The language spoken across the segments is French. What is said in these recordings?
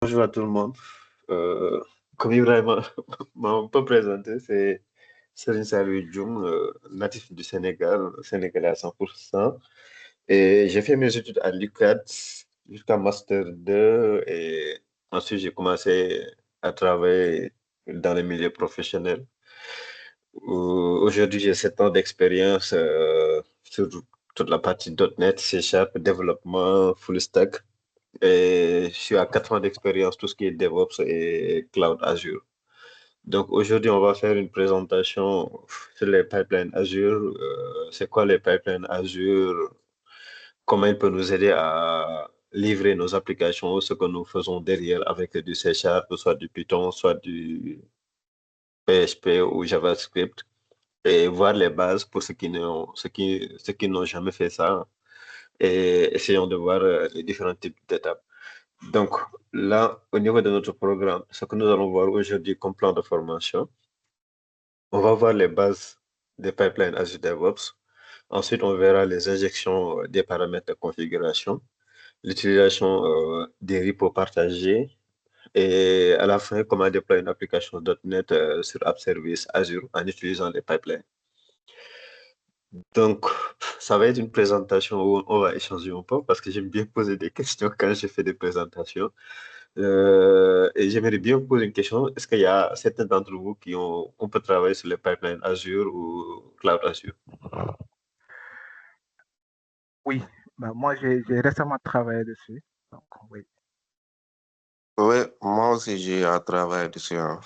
Bonjour à tout le monde. Euh, Comme Ibrahim m'a un peu présenté, c'est Serigne Saliou Dioum, natif du Sénégal, sénégalais à 100%. Et j'ai fait mes études à l'UCAD jusqu'à Master 2 et ensuite j'ai commencé à travailler dans les milieux professionnels. Aujourd'hui, j'ai 7 ans d'expérience sur toute la partie .NET, C Sharp, développement, full stack. Et je suis à 4 ans d'expérience, tout ce qui est DevOps et Cloud Azure. Donc aujourd'hui, on va faire une présentation sur les pipelines Azure. C'est quoi les pipelines Azure? Comment ils peuvent nous aider à livrer nos applications, ce que nous faisons derrière avec du C Sharp, soit du Python, soit du PHP ou JavaScript, et voir les bases pour ceux qui n'ont jamais fait ça. Et essayons de voir les différents types d'étapes. Donc là, au niveau de notre programme, ce que nous allons voir aujourd'hui comme plan de formation, on va voir les bases des pipelines Azure DevOps. Ensuite, on verra les injections des paramètres de configuration, l'utilisation des repos partagés et à la fin, comment déployer une application .NET sur App Service Azure en utilisant les pipelines. Donc, ça va être une présentation où on va échanger un peu parce que j'aime bien poser des questions quand je fais des présentations. Et j'aimerais bien vous poser une question. Est-ce qu'il y a certains d'entre vous on peut travailler sur les pipelines Azure ou Cloud Azure? Oui, bah, moi j'ai récemment travaillé dessus. Donc, oui. Oui, moi aussi j'ai à travailler dessus, hein.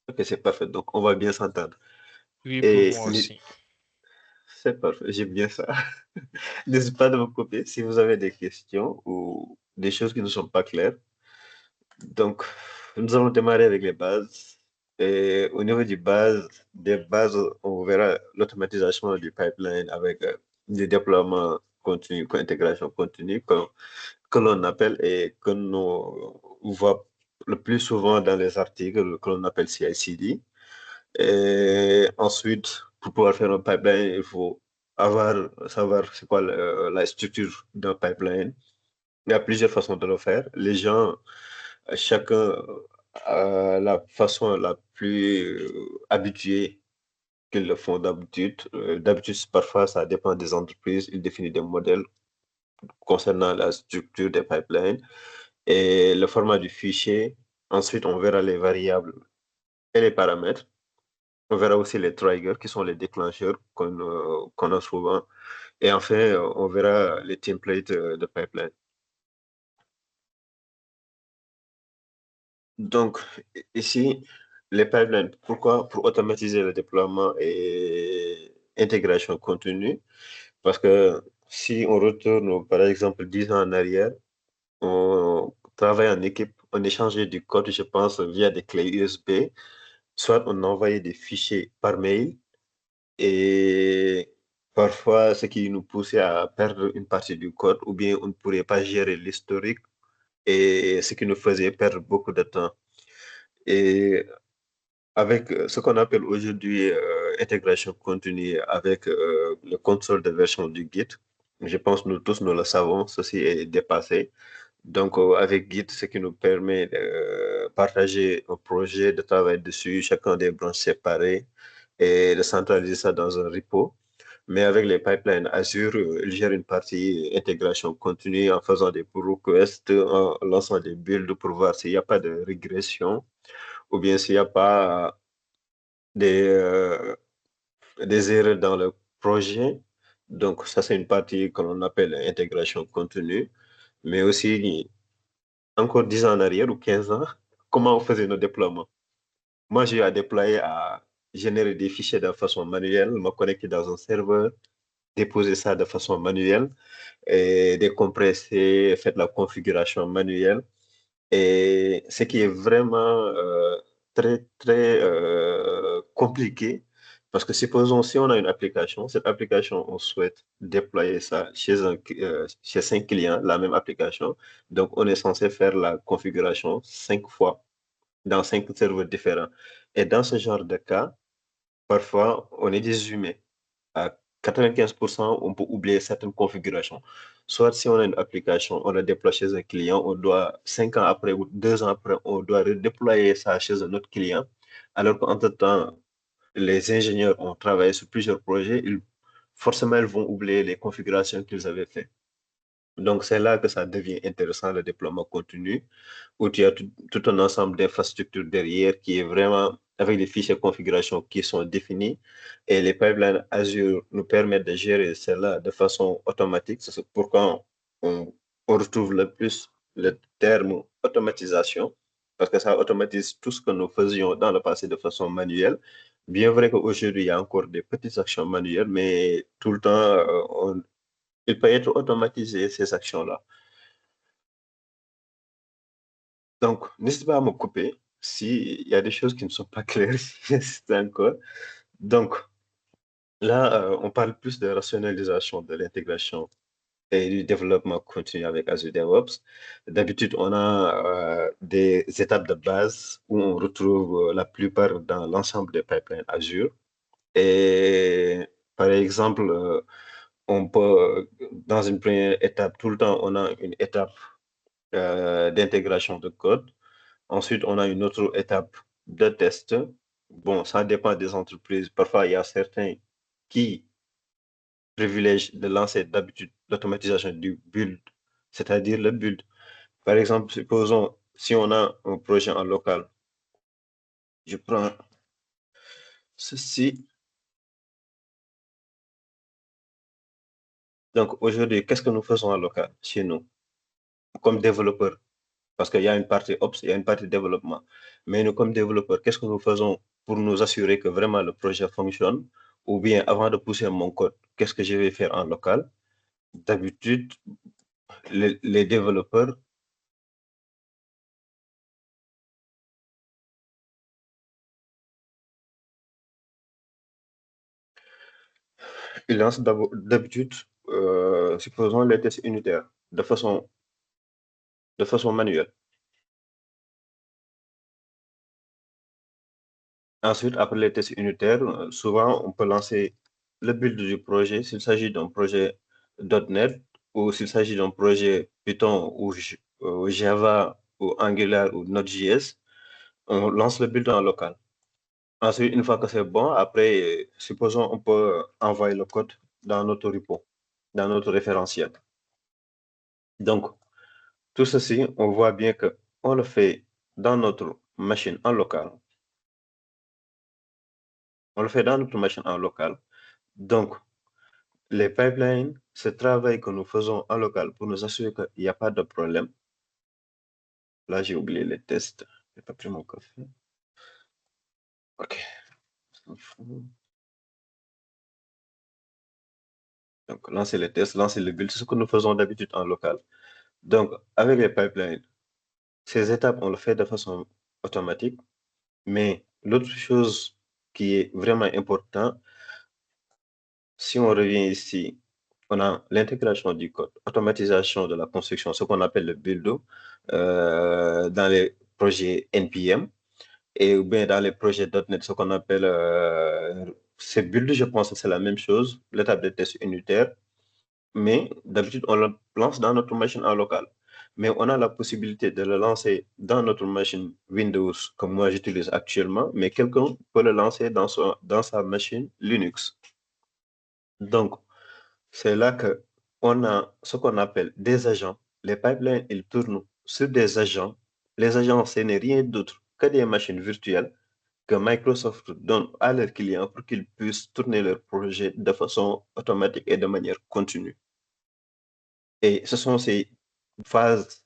Ok, c'est parfait. Donc, on va bien s'entendre. Oui, pour Et moi aussi. c'est parfait. J'aime bien ça. N'hésitez pas de me couper si vous avez des questions ou des choses qui ne sont pas claires. Donc, nous allons démarrer avec les bases. Et au niveau des bases, on verra l'automatisation du pipeline avec le déploiement continu, intégration continue que l'on appelle et que nous voit le plus souvent dans les articles que l'on appelle CI/CD. Et ensuite, pour pouvoir faire un pipeline, il faut savoir c'est quoi la structure d'un pipeline. Il y a plusieurs façons de le faire. Les gens, chacun a la façon la plus habituée qu'ils le font d'habitude. D'habitude, parfois, ça dépend des entreprises. Ils définissent des modèles concernant la structure des pipelines et le format du fichier. Ensuite, on verra les variables et les paramètres. On verra aussi les triggers qui sont les déclencheurs qu'on a souvent. Et enfin, on verra les templates de pipeline. Donc, ici, les pipelines, pourquoi? Pour automatiser le déploiement et intégration continue. Parce que si on retourne, par exemple, 10 ans en arrière, on travaille en équipe, on échangeait du code, je pense, via des clés USB, soit on envoyait des fichiers par mail et parfois ce qui nous poussait à perdre une partie du code ou bien on ne pourrait pas gérer l'historique et ce qui nous faisait perdre beaucoup de temps. Et avec ce qu'on appelle aujourd'hui intégration continue avec le contrôle de version du Git, je pense que nous tous nous le savons, ceci est dépassé. Donc avec Git, ce qui nous permet de partager un projet, de travailler dessus, chacun des branches séparées et de centraliser ça dans un repo. Mais avec les pipelines Azure, il gère une partie intégration continue en faisant des pull requests, en lançant des builds pour voir s'il n'y a pas de régression ou bien s'il n'y a pas des, euh, des erreurs dans le projet. Donc, ça, c'est une partie que l'on appelle intégration continue. Mais aussi, encore 10 ans en arrière ou 15 ans, comment on faisait nos déploiements? Moi, j'ai eu à déployer, à générer des fichiers de façon manuelle, me connecter dans un serveur, déposer ça de façon manuelle, et décompresser, faire la configuration manuelle. Et ce qui est vraiment très, très compliqué, parce que supposons si on a une application, cette application, on souhaite déployer ça chez 5 clients, la même application. Donc, on est censé faire la configuration 5 fois dans 5 serveurs différents. Et dans ce genre de cas, parfois, on est des humains. À 95%, on peut oublier certaines configurations. Soit si on a une application, on la déploie chez un client, on doit, 5 ans après ou 2 ans après, on doit redéployer ça chez un autre client. Alors qu'entre-temps, les ingénieurs ont travaillé sur plusieurs projets, forcément, ils vont oublier les configurations qu'ils avaient faites. Donc, c'est là que ça devient intéressant, le déploiement continu, où tu as tout un ensemble d'infrastructures derrière qui est vraiment avec des fichiers de configuration qui sont définis et les pipelines Azure nous permettent de gérer cela de façon automatique. C'est pourquoi on retrouve le plus le terme automatisation parce que ça automatise tout ce que nous faisions dans le passé de façon manuelle. Bien vrai qu'aujourd'hui, il y a encore des petites actions manuelles, mais tout le temps, il peut être automatisé, ces actions-là. Donc, n'hésitez pas à me couper s'il y a des choses qui ne sont pas claires, c'est encore. Donc, là, on parle plus de rationalisation de l'intégration et du développement continu avec Azure DevOps. D'habitude, on a des étapes de base où on retrouve la plupart dans l'ensemble des pipelines Azure. Et par exemple, on peut, dans une première étape, tout le temps, on a une étape d'intégration de code. Ensuite, on a une autre étape de test. Bon, ça dépend des entreprises. Parfois, il y a certains qui privilègent de lancer d'habitude l'automatisation du build, c'est-à-dire le build. Par exemple, supposons si on a un projet en local, je prends ceci. Donc, aujourd'hui, qu'est-ce que nous faisons en local chez nous comme développeurs? Parce qu'il y a une partie Ops, il y a une partie développement. Mais nous, comme développeurs, qu'est-ce que nous faisons pour nous assurer que vraiment le projet fonctionne? Ou bien, avant de pousser mon code, qu'est-ce que je vais faire en local? D'habitude, les développeurs, ils lancent d'habitude, supposons les tests unitaires de façon manuelle. Ensuite, après les tests unitaires, souvent, on peut lancer le build du projet s'il s'agit d'un projet .NET ou s'il s'agit d'un projet Python ou Java ou Angular ou Node.js, on lance le build en local. Ensuite, une fois que c'est bon, après, supposons on peut envoyer le code dans notre repo, dans notre référentiel. Donc, tout ceci, on voit bien que on le fait dans notre machine en local. On le fait dans notre machine en local. Donc, les pipelines, ce travail que nous faisons en local pour nous assurer qu'il n'y a pas de problème. Là, j'ai oublié les tests. Je n'ai pas pris mon café. OK. Donc, lancer les tests, lancer le build, c'est ce que nous faisons d'habitude en local. Donc, avec les pipelines, ces étapes, on le fait de façon automatique. Mais l'autre chose qui est vraiment important, si on revient ici, on a l'intégration du code, automatisation de la construction, ce qu'on appelle le build dans les projets NPM et ou bien dans les projets .NET, ce qu'on appelle ces builds, je pense que c'est la même chose, l'étape de test unitaire, mais d'habitude, on le lance dans notre machine en local. Mais on a la possibilité de le lancer dans notre machine Windows, comme moi j'utilise actuellement, mais quelqu'un peut le lancer dans sa machine Linux. Donc, c'est là que on a ce qu'on appelle des agents. Les pipelines, ils tournent sur des agents. Les agents, ce n'est rien d'autre que des machines virtuelles que Microsoft donne à leurs clients pour qu'ils puissent tourner leur projet de façon automatique et de manière continue. Et ce sont ces phases,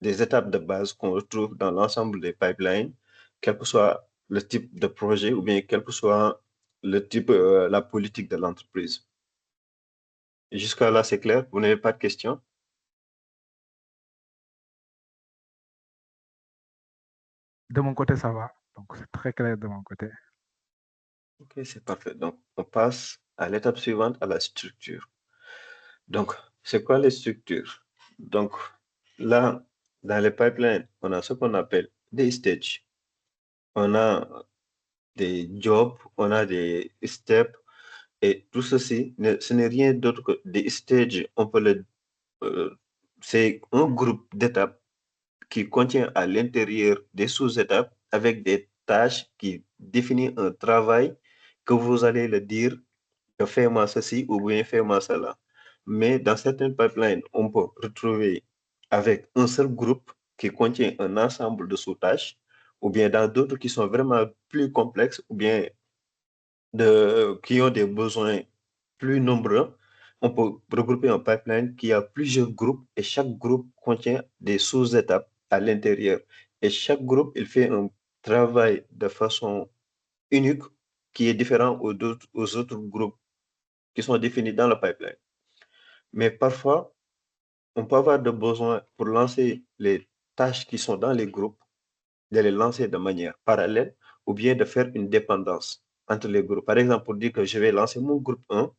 des étapes de base qu'on retrouve dans l'ensemble des pipelines, quel que soit le type de projet ou bien quel que soit le type, la politique de l'entreprise. Jusqu'à là, c'est clair? Vous n'avez pas de questions? De mon côté, ça va. Donc, c'est très clair de mon côté. Ok, c'est parfait. Donc, on passe à l'étape suivante, à la structure. Donc, c'est quoi les structures? Donc, là, dans les pipelines, on a ce qu'on appelle des stages. On a des jobs, on a des steps Et tout ceci, ce n'est rien d'autre que des stages. C'est un groupe d'étapes qui contient à l'intérieur des sous-étapes avec des tâches qui définissent un travail que vous allez le dire que fais-moi ceci ou bien fais-moi cela. Mais dans certaines pipelines, on peut retrouver avec un seul groupe qui contient un ensemble de sous-tâches, ou bien dans d'autres qui sont vraiment plus complexes, ou bien qui ont des besoins plus nombreux, on peut regrouper un pipeline qui a plusieurs groupes et chaque groupe contient des sous-étapes à l'intérieur. Et chaque groupe, il fait un travail de façon unique qui est différent aux autres groupes qui sont définis dans le pipeline. Mais parfois, on peut avoir de besoin pour lancer les tâches qui sont dans les groupes, de les lancer de manière parallèle ou bien de faire une dépendance entre les groupes. Par exemple, pour dire que je vais lancer mon groupe 1,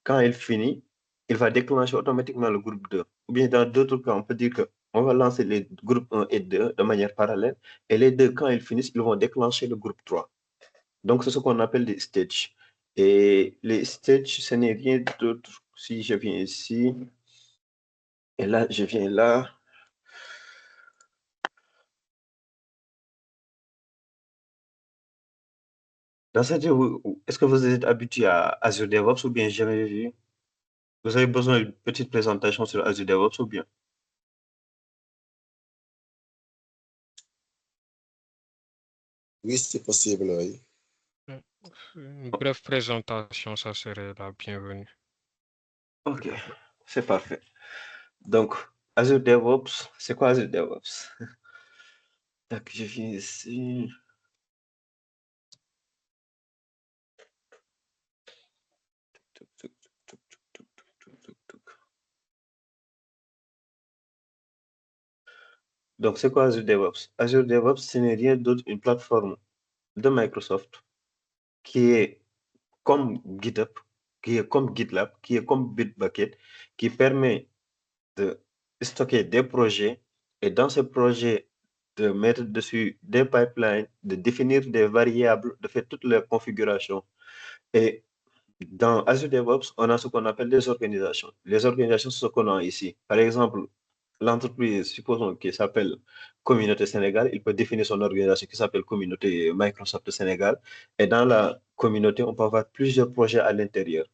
quand il finit, il va déclencher automatiquement le groupe 2. Ou bien dans d'autres cas, on peut dire qu'on va lancer les groupes 1 et 2 de manière parallèle et les deux, quand ils finissent, ils vont déclencher le groupe 3. Donc, c'est ce qu'on appelle des stages. Et les stages, ce n'est rien d'autre. Si je viens ici, et là, je viens là. Dans cette, est-ce que vous êtes habitué à Azure DevOps ou bien jamais vu? Vous avez besoin d'une petite présentation sur Azure DevOps ou bien? Oui, c'est possible, oui. Une brève présentation, ça serait la bienvenue. Ok, c'est parfait. Donc, Azure DevOps, c'est quoi Azure DevOps? Donc, je viens ici. Donc, c'est quoi Azure DevOps? Azure DevOps, ce n'est rien d'autre qu'une plateforme de Microsoft qui est comme GitHub, qui est comme GitLab, qui est comme Bitbucket, qui permet de stocker des projets et dans ces projets, de mettre dessus des pipelines, de définir des variables, de faire toutes les configurations. Et dans Azure DevOps, on a ce qu'on appelle des organisations. Les organisations, c'est ce qu'on a ici. Par exemple, l'entreprise, supposons qui s'appelle Communauté Sénégal, il peut définir son organisation qui s'appelle Communauté Microsoft Sénégal. Et dans la communauté, on peut avoir plusieurs projets à l'intérieur.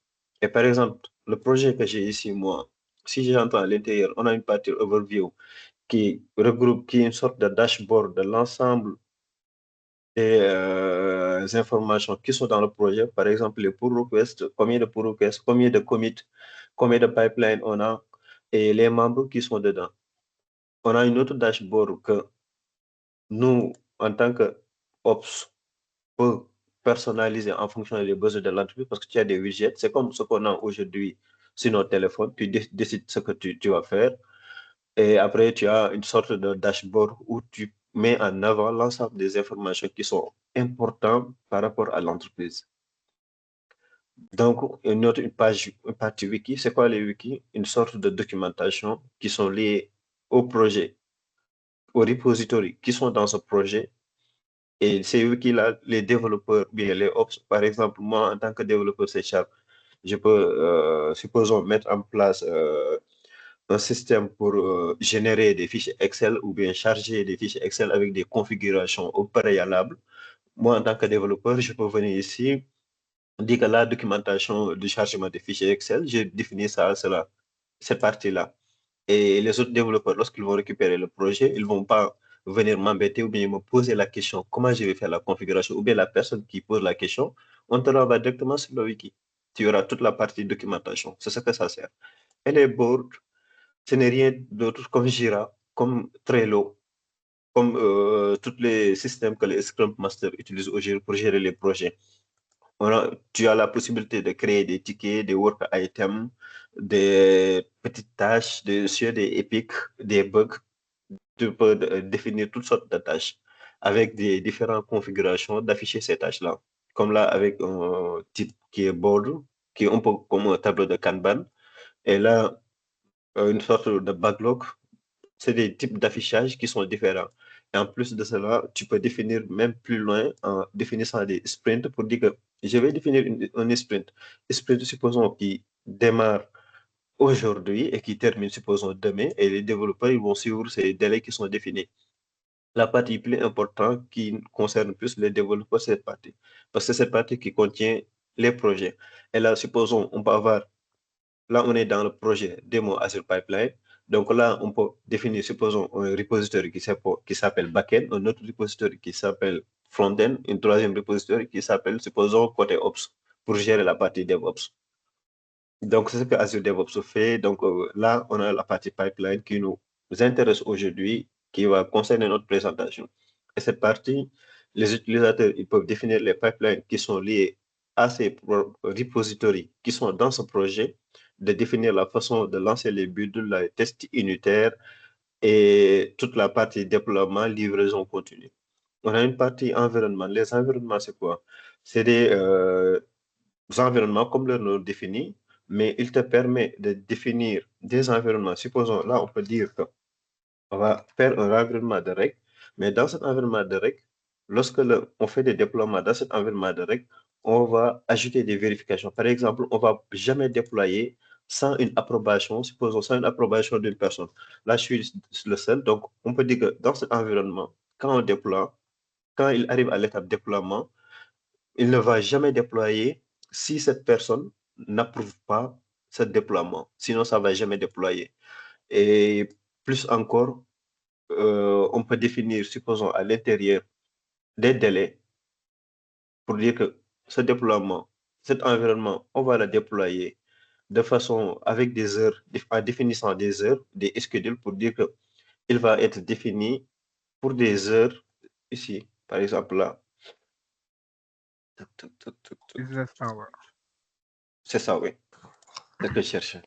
Et par exemple, le projet que j'ai ici, moi, si j'entends à l'intérieur, on a une partie overview qui regroupe, qui est une sorte de dashboard de l'ensemble des informations qui sont dans le projet. Par exemple, les pull requests, combien de pull requests, combien de commits, combien de pipelines on a et les membres qui sont dedans. On a une autre dashboard que nous, en tant que Ops, peut personnaliser en fonction des besoins de l'entreprise parce que tu as des widgets. C'est comme ce qu'on a aujourd'hui sur nos téléphones. Tu décides ce que tu vas faire. Et après, tu as une sorte de dashboard où tu mets en avant l'ensemble des informations qui sont importantes par rapport à l'entreprise. Donc, une partie wiki, c'est quoi les wikis? Une sorte de documentation qui sont liées au projet, au repository qui sont dans ce projet. Et ces wikis-là, les développeurs, bien les ops, par exemple, moi, en tant que développeur C#, je peux, supposons, mettre en place un système pour générer des fichiers Excel ou bien charger des fichiers Excel avec des configurations au préalable. Moi, en tant que développeur, je peux venir ici, dire que la documentation du chargement des fichiers Excel, j'ai défini ça, cela, cette partie-là. Et les autres développeurs, lorsqu'ils vont récupérer le projet, ils ne vont pas venir m'embêter ou bien me poser la question comment je vais faire la configuration ou bien la personne qui pose la question, on te renvoie directement sur le wiki. Tu auras toute la partie documentation. C'est ce que ça sert. Et les boards, ce n'est rien d'autre comme Jira, comme Trello, comme tous les systèmes que les Scrum Masters utilisent aujourd'hui pour gérer les projets. Tu as la possibilité de créer des tickets, des work items, des petites tâches, des épiques, des bugs. Tu peux définir toutes sortes de tâches avec des différentes configurations d'afficher ces tâches-là. Comme là, avec un type qui est board, qui est un peu comme un tableau de Kanban. Et là, une sorte de backlog, c'est des types d'affichage qui sont différents. Et en plus de cela, tu peux définir même plus loin en définissant des sprints pour dire que je vais définir un sprint. Sprint, supposons, qui démarre aujourd'hui et qui termine, supposons, demain, et les développeurs ils vont suivre ces délais qui sont définis. La partie plus importante qui concerne plus les développeurs, c'est cette partie. Parce que c'est cette partie qui contient les projets. Et là, supposons, on peut avoir, là, on est dans le projet démo Azure Pipeline. Donc là, on peut définir, supposons, un repository qui s'appelle backend, un autre repository qui s'appelle frontend, une troisième repository qui s'appelle, supposons, côté ops, pour gérer la partie DevOps. Donc, c'est ce que Azure DevOps fait. Donc, là, on a la partie pipeline qui nous intéresse aujourd'hui, qui va concerner notre présentation. Et cette partie, les utilisateurs, ils peuvent définir les pipelines qui sont liés à ces repositories qui sont dans ce projet, de définir la façon de lancer les builds, les tests unitaires et toute la partie déploiement, livraison continue. On a une partie environnement. Les environnements, c'est quoi? C'est des environnements comme leur nom le définit, mais il te permet de définir des environnements. Supposons, là, on peut dire qu'on va faire un environnement de règles, mais dans cet environnement de règles, lorsque on fait des déploiements dans cet environnement de règles, on va ajouter des vérifications. Par exemple, on ne va jamais déployer sans une approbation, supposons sans une approbation d'une personne. Là, je suis le seul, donc on peut dire que dans cet environnement, quand on déploie, quand il arrive à l'étape déploiement, il ne va jamais déployer si cette personne n'approuve pas ce déploiement. Sinon, ça ne va jamais déployer. Et plus encore, on peut définir, supposons, à l'intérieur des délais pour dire que ce déploiement, cet environnement, on va le déployer de façon avec des heures, en définissant des heures, des schedules pour dire que il va être défini pour des heures ici, par exemple là. Business hour. C'est ça, oui. C'est ce que je cherche.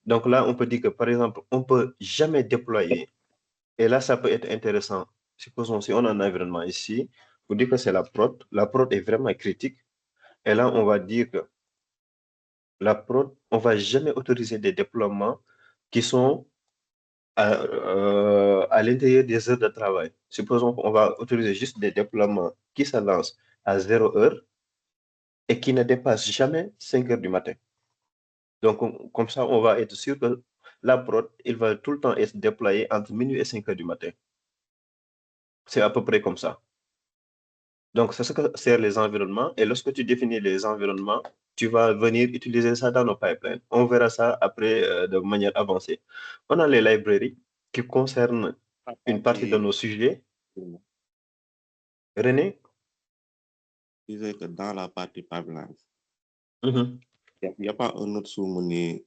Donc là, on peut dire que, par exemple, on ne peut jamais déployer. Et là, ça peut être intéressant. Supposons si on a un environnement ici, pour dire que c'est la prod. La prod est vraiment critique. Et là, on va dire que la prod, on ne va jamais autoriser des déploiements qui sont à l'intérieur des heures de travail. Supposons qu'on va autoriser juste des déploiements qui se lancent à 0 heure et qui ne dépassent jamais 5 heures du matin. Donc, comme ça, on va être sûr que la prod, il va tout le temps être déployé entre minuit et 5 heures du matin. C'est à peu près comme ça. Donc, c'est ce que servent les environnements. Et lorsque tu définis les environnements, tu vas venir utiliser ça dans nos pipelines. On verra ça après de manière avancée. On a les librairies qui concernent une partie de nos sujets. René? Je disais que dans la partie pipeline, Mhm. il n'y a pas un autre sous-menu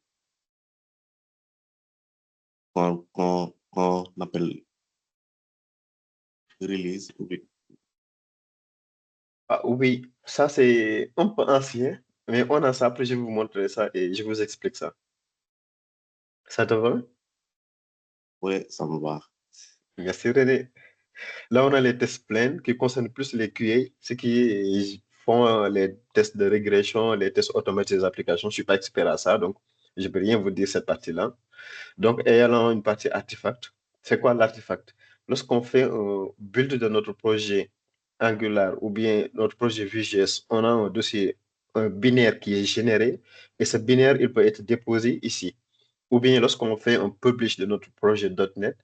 qu'on appelle release. Ah, oui, ça c'est un peu ancien, mais on a ça. Après, je vais vous montrer ça et je vous explique ça. Ça te va? Oui, ça me va. Merci René. Là, on a les tests pleins qui concernent plus les QA, ceux qui font les tests de régression, les tests automatisés des applications. Je ne suis pas expert à ça, donc je ne peux rien vous dire cette partie-là. Donc, ayant une partie artefact, c'est quoi l'artefact? Lorsqu'on fait un build de notre projet Angular ou bien notre projet Vue.js, on a un dossier, un binaire qui est généré et ce binaire, il peut être déposé ici. Ou bien lorsqu'on fait un publish de notre projet .NET,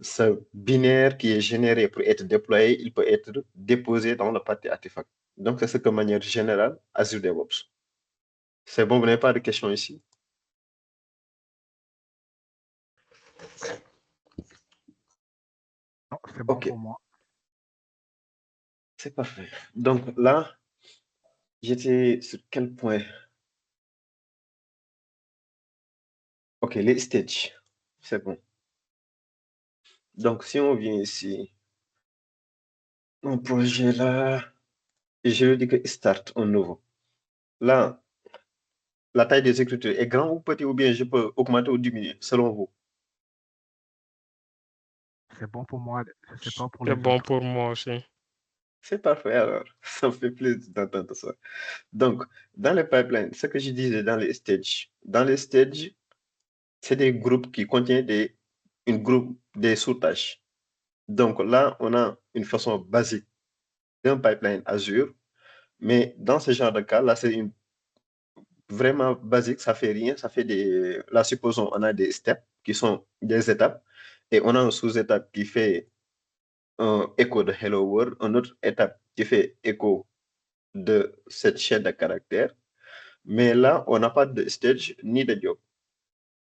ce binaire qui est généré pour être déployé, il peut être déposé dans la partie artefact. Donc, c'est ce que, de manière générale, Azure DevOps. C'est bon, vous n'avez pas de questions ici? Non, c'est bon OK, pour moi. c'est parfait. Donc là, j'étais sur quel point? OK, les stages. C'est bon. Donc, si on vient ici, mon projet là, et je lui dis que start un nouveau. Là, la taille des écritures est grande ou petit ou bien je peux augmenter ou diminuer selon vous? C'est bon pour moi. Je ne sais pas pour C'est les bon autres. pour moi aussi. C'est parfait alors. Ça me fait plaisir d'entendre ça. Donc, dans les pipelines, ce que je disais dans les stages, c'est des groupes qui contiennent des sous-tâches. Donc là, on a une façon basique d'un pipeline Azure, mais dans ce genre de cas, là, c'est vraiment basique, ça fait rien, ça fait des... Là, supposons, on a des steps qui sont des étapes, et on a une sous-étape qui fait un écho de Hello World, une autre étape qui fait écho de cette chaîne de caractères. Mais là, on n'a pas de stage ni de job.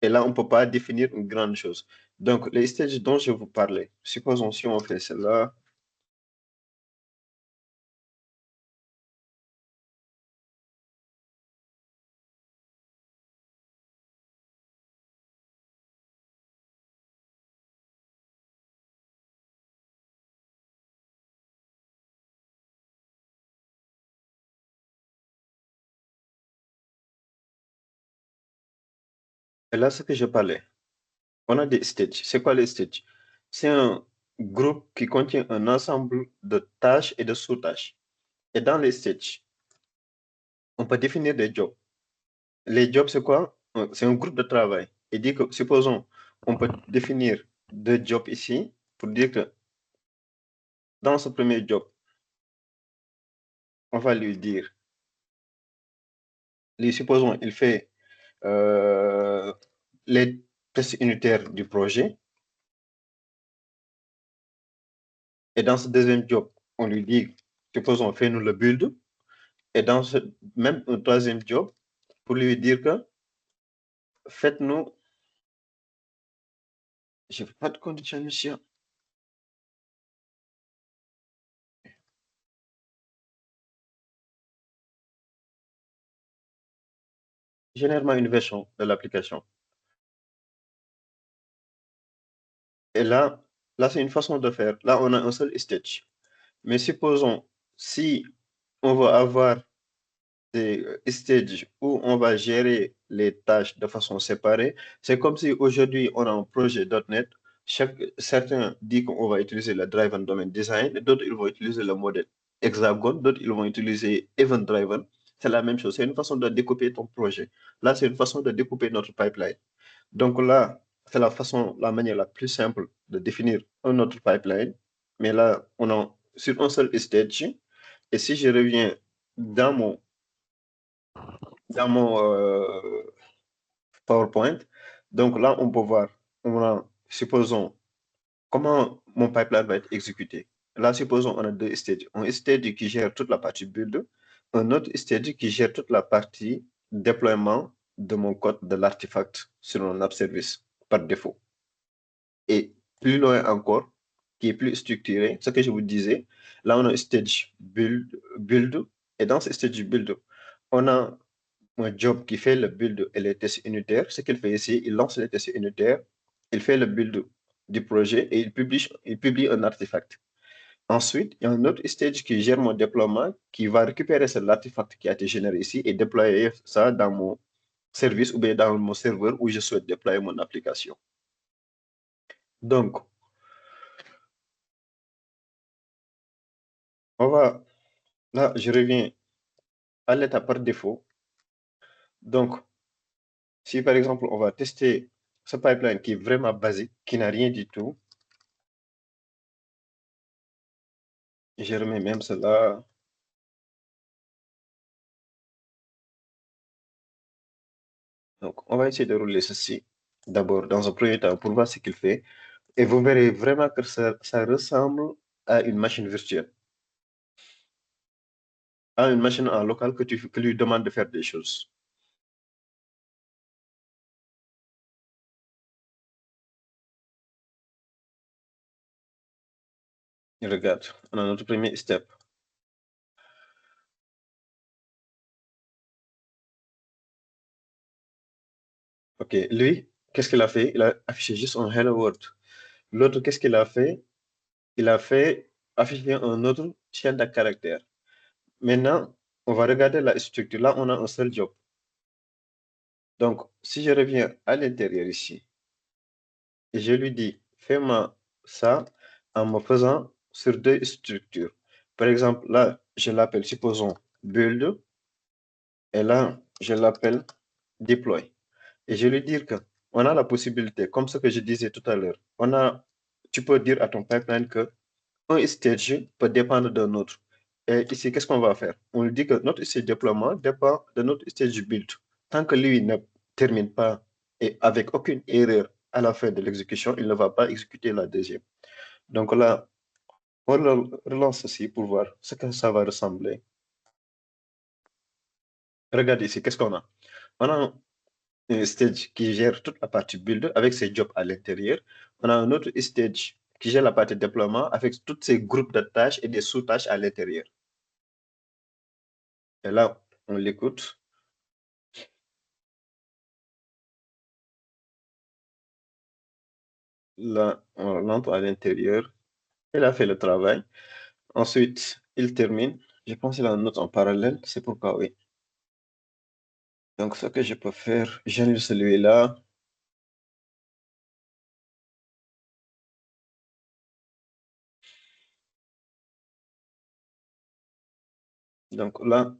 Et là, on ne peut pas définir une grande chose. Donc, les stages dont je vous parlais, supposons si on fait cela. Et là, ce que je parlais, on a des stages. C'est quoi les stages? C'est un groupe qui contient un ensemble de tâches et de sous-tâches. Et dans les stages, on peut définir des jobs. Les jobs, c'est quoi? C'est un groupe de travail. Et dit que, supposons, on peut définir deux jobs ici pour dire que dans ce premier job, on va lui dire, supposons, il fait les tests unitaires du projet. Et dans ce deuxième job, on lui dit, supposons, fais-nous le build. Et dans ce même un troisième job, pour lui dire que faites-nous, je ne veux pas de condition initiale. Généralement une version de l'application. Et là c'est une façon de faire. Là, on a un seul stage. Mais supposons, si on veut avoir des stages où on va gérer les tâches de façon séparée, c'est comme si aujourd'hui on a un projet .NET. Certains disent qu'on va utiliser le Driven Domain Design, d'autres ils vont utiliser le modèle Hexagon, d'autres ils vont utiliser Event Driven. C'est la même chose. C'est une façon de découper ton projet. Là, c'est une façon de découper notre pipeline. Donc là, c'est la manière la plus simple de définir un autre pipeline. Mais là, on est sur un seul stage. Et si je reviens dans mon PowerPoint, donc là, on peut voir, supposons, comment mon pipeline va être exécuté. Là, supposons, on a deux stages. Un stage qui gère toute la partie build, un autre stage qui gère toute la partie déploiement de mon code de l'artefact sur un app service par défaut. Et plus loin encore, qui est plus structuré, ce que je vous disais, là, on a un stage build, et dans ce stage build, on a un job qui fait le build et les tests unitaires. Ce qu'il fait ici, il lance les tests unitaires, il fait le build du projet et il publie un artefact. Ensuite, il y a un autre stage qui gère mon déploiement, qui va récupérer cet artefact qui a été généré ici et déployer ça dans mon service ou bien dans mon serveur où je souhaite déployer mon application. Donc, là, je reviens à l'état par défaut. Donc, si par exemple, on va tester ce pipeline qui est vraiment basique, qui n'a rien du tout, je remets même cela. Donc, on va essayer de rouler ceci d'abord dans un premier temps pour voir ce qu'il fait. Et vous verrez vraiment que ça ressemble à une machine virtuelle, à une machine en local que tu lui demandes de faire des choses. Regarde, on a notre premier step. OK, lui, qu'est-ce qu'il a fait? Il a affiché juste un Hello World. L'autre, qu'est-ce qu'il a fait? Il a fait afficher un autre chaîne de caractères. Maintenant, on va regarder la structure. Là, on a un seul job. Donc, si je reviens à l'intérieur ici, et je lui dis, fais-moi ça en me faisant sur deux structures. Par exemple, là, je l'appelle, supposons, build, et là, je l'appelle deploy. Et je lui dis que on a la possibilité, comme ce que je disais tout à l'heure, on a tu peux dire à ton pipeline que un stage peut dépendre d'un autre. Et ici, qu'est-ce qu'on va faire? On lui dit que notre stage déploiement dépend de notre stage build. Tant que lui ne termine pas et avec aucune erreur à la fin de l'exécution, il ne va pas exécuter la deuxième. Donc là, on relance ceci pour voir ce que ça va ressembler. Regardez ici, qu'est-ce qu'on a? On a un stage qui gère toute la partie build avec ses jobs à l'intérieur. On a un autre stage qui gère la partie déploiement avec tous ces groupes de tâches et des sous-tâches à l'intérieur. Et là, on l'écoute. Là, on rentre à l'intérieur. Il a fait le travail. Ensuite, il termine. Je pense qu'il a une note en parallèle. C'est pourquoi oui. Donc, ce que je peux faire, j'annule celui-là. Donc là,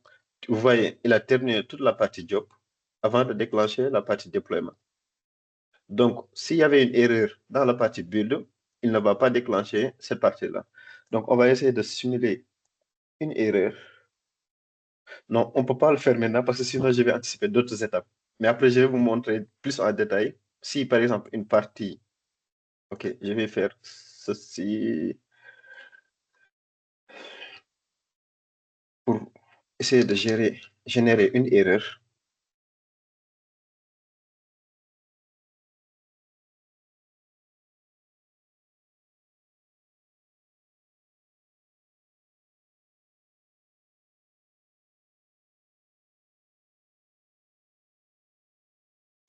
vous voyez, il a terminé toute la partie job avant de déclencher la partie déploiement. Donc, s'il y avait une erreur dans la partie build, il ne va pas déclencher cette partie-là. Donc, on va essayer de simuler une erreur. Non, on ne peut pas le faire maintenant parce que sinon, je vais anticiper d'autres étapes. Mais après, je vais vous montrer plus en détail. Si, par exemple, une partie... OK, je vais faire ceci pour essayer de générer une erreur.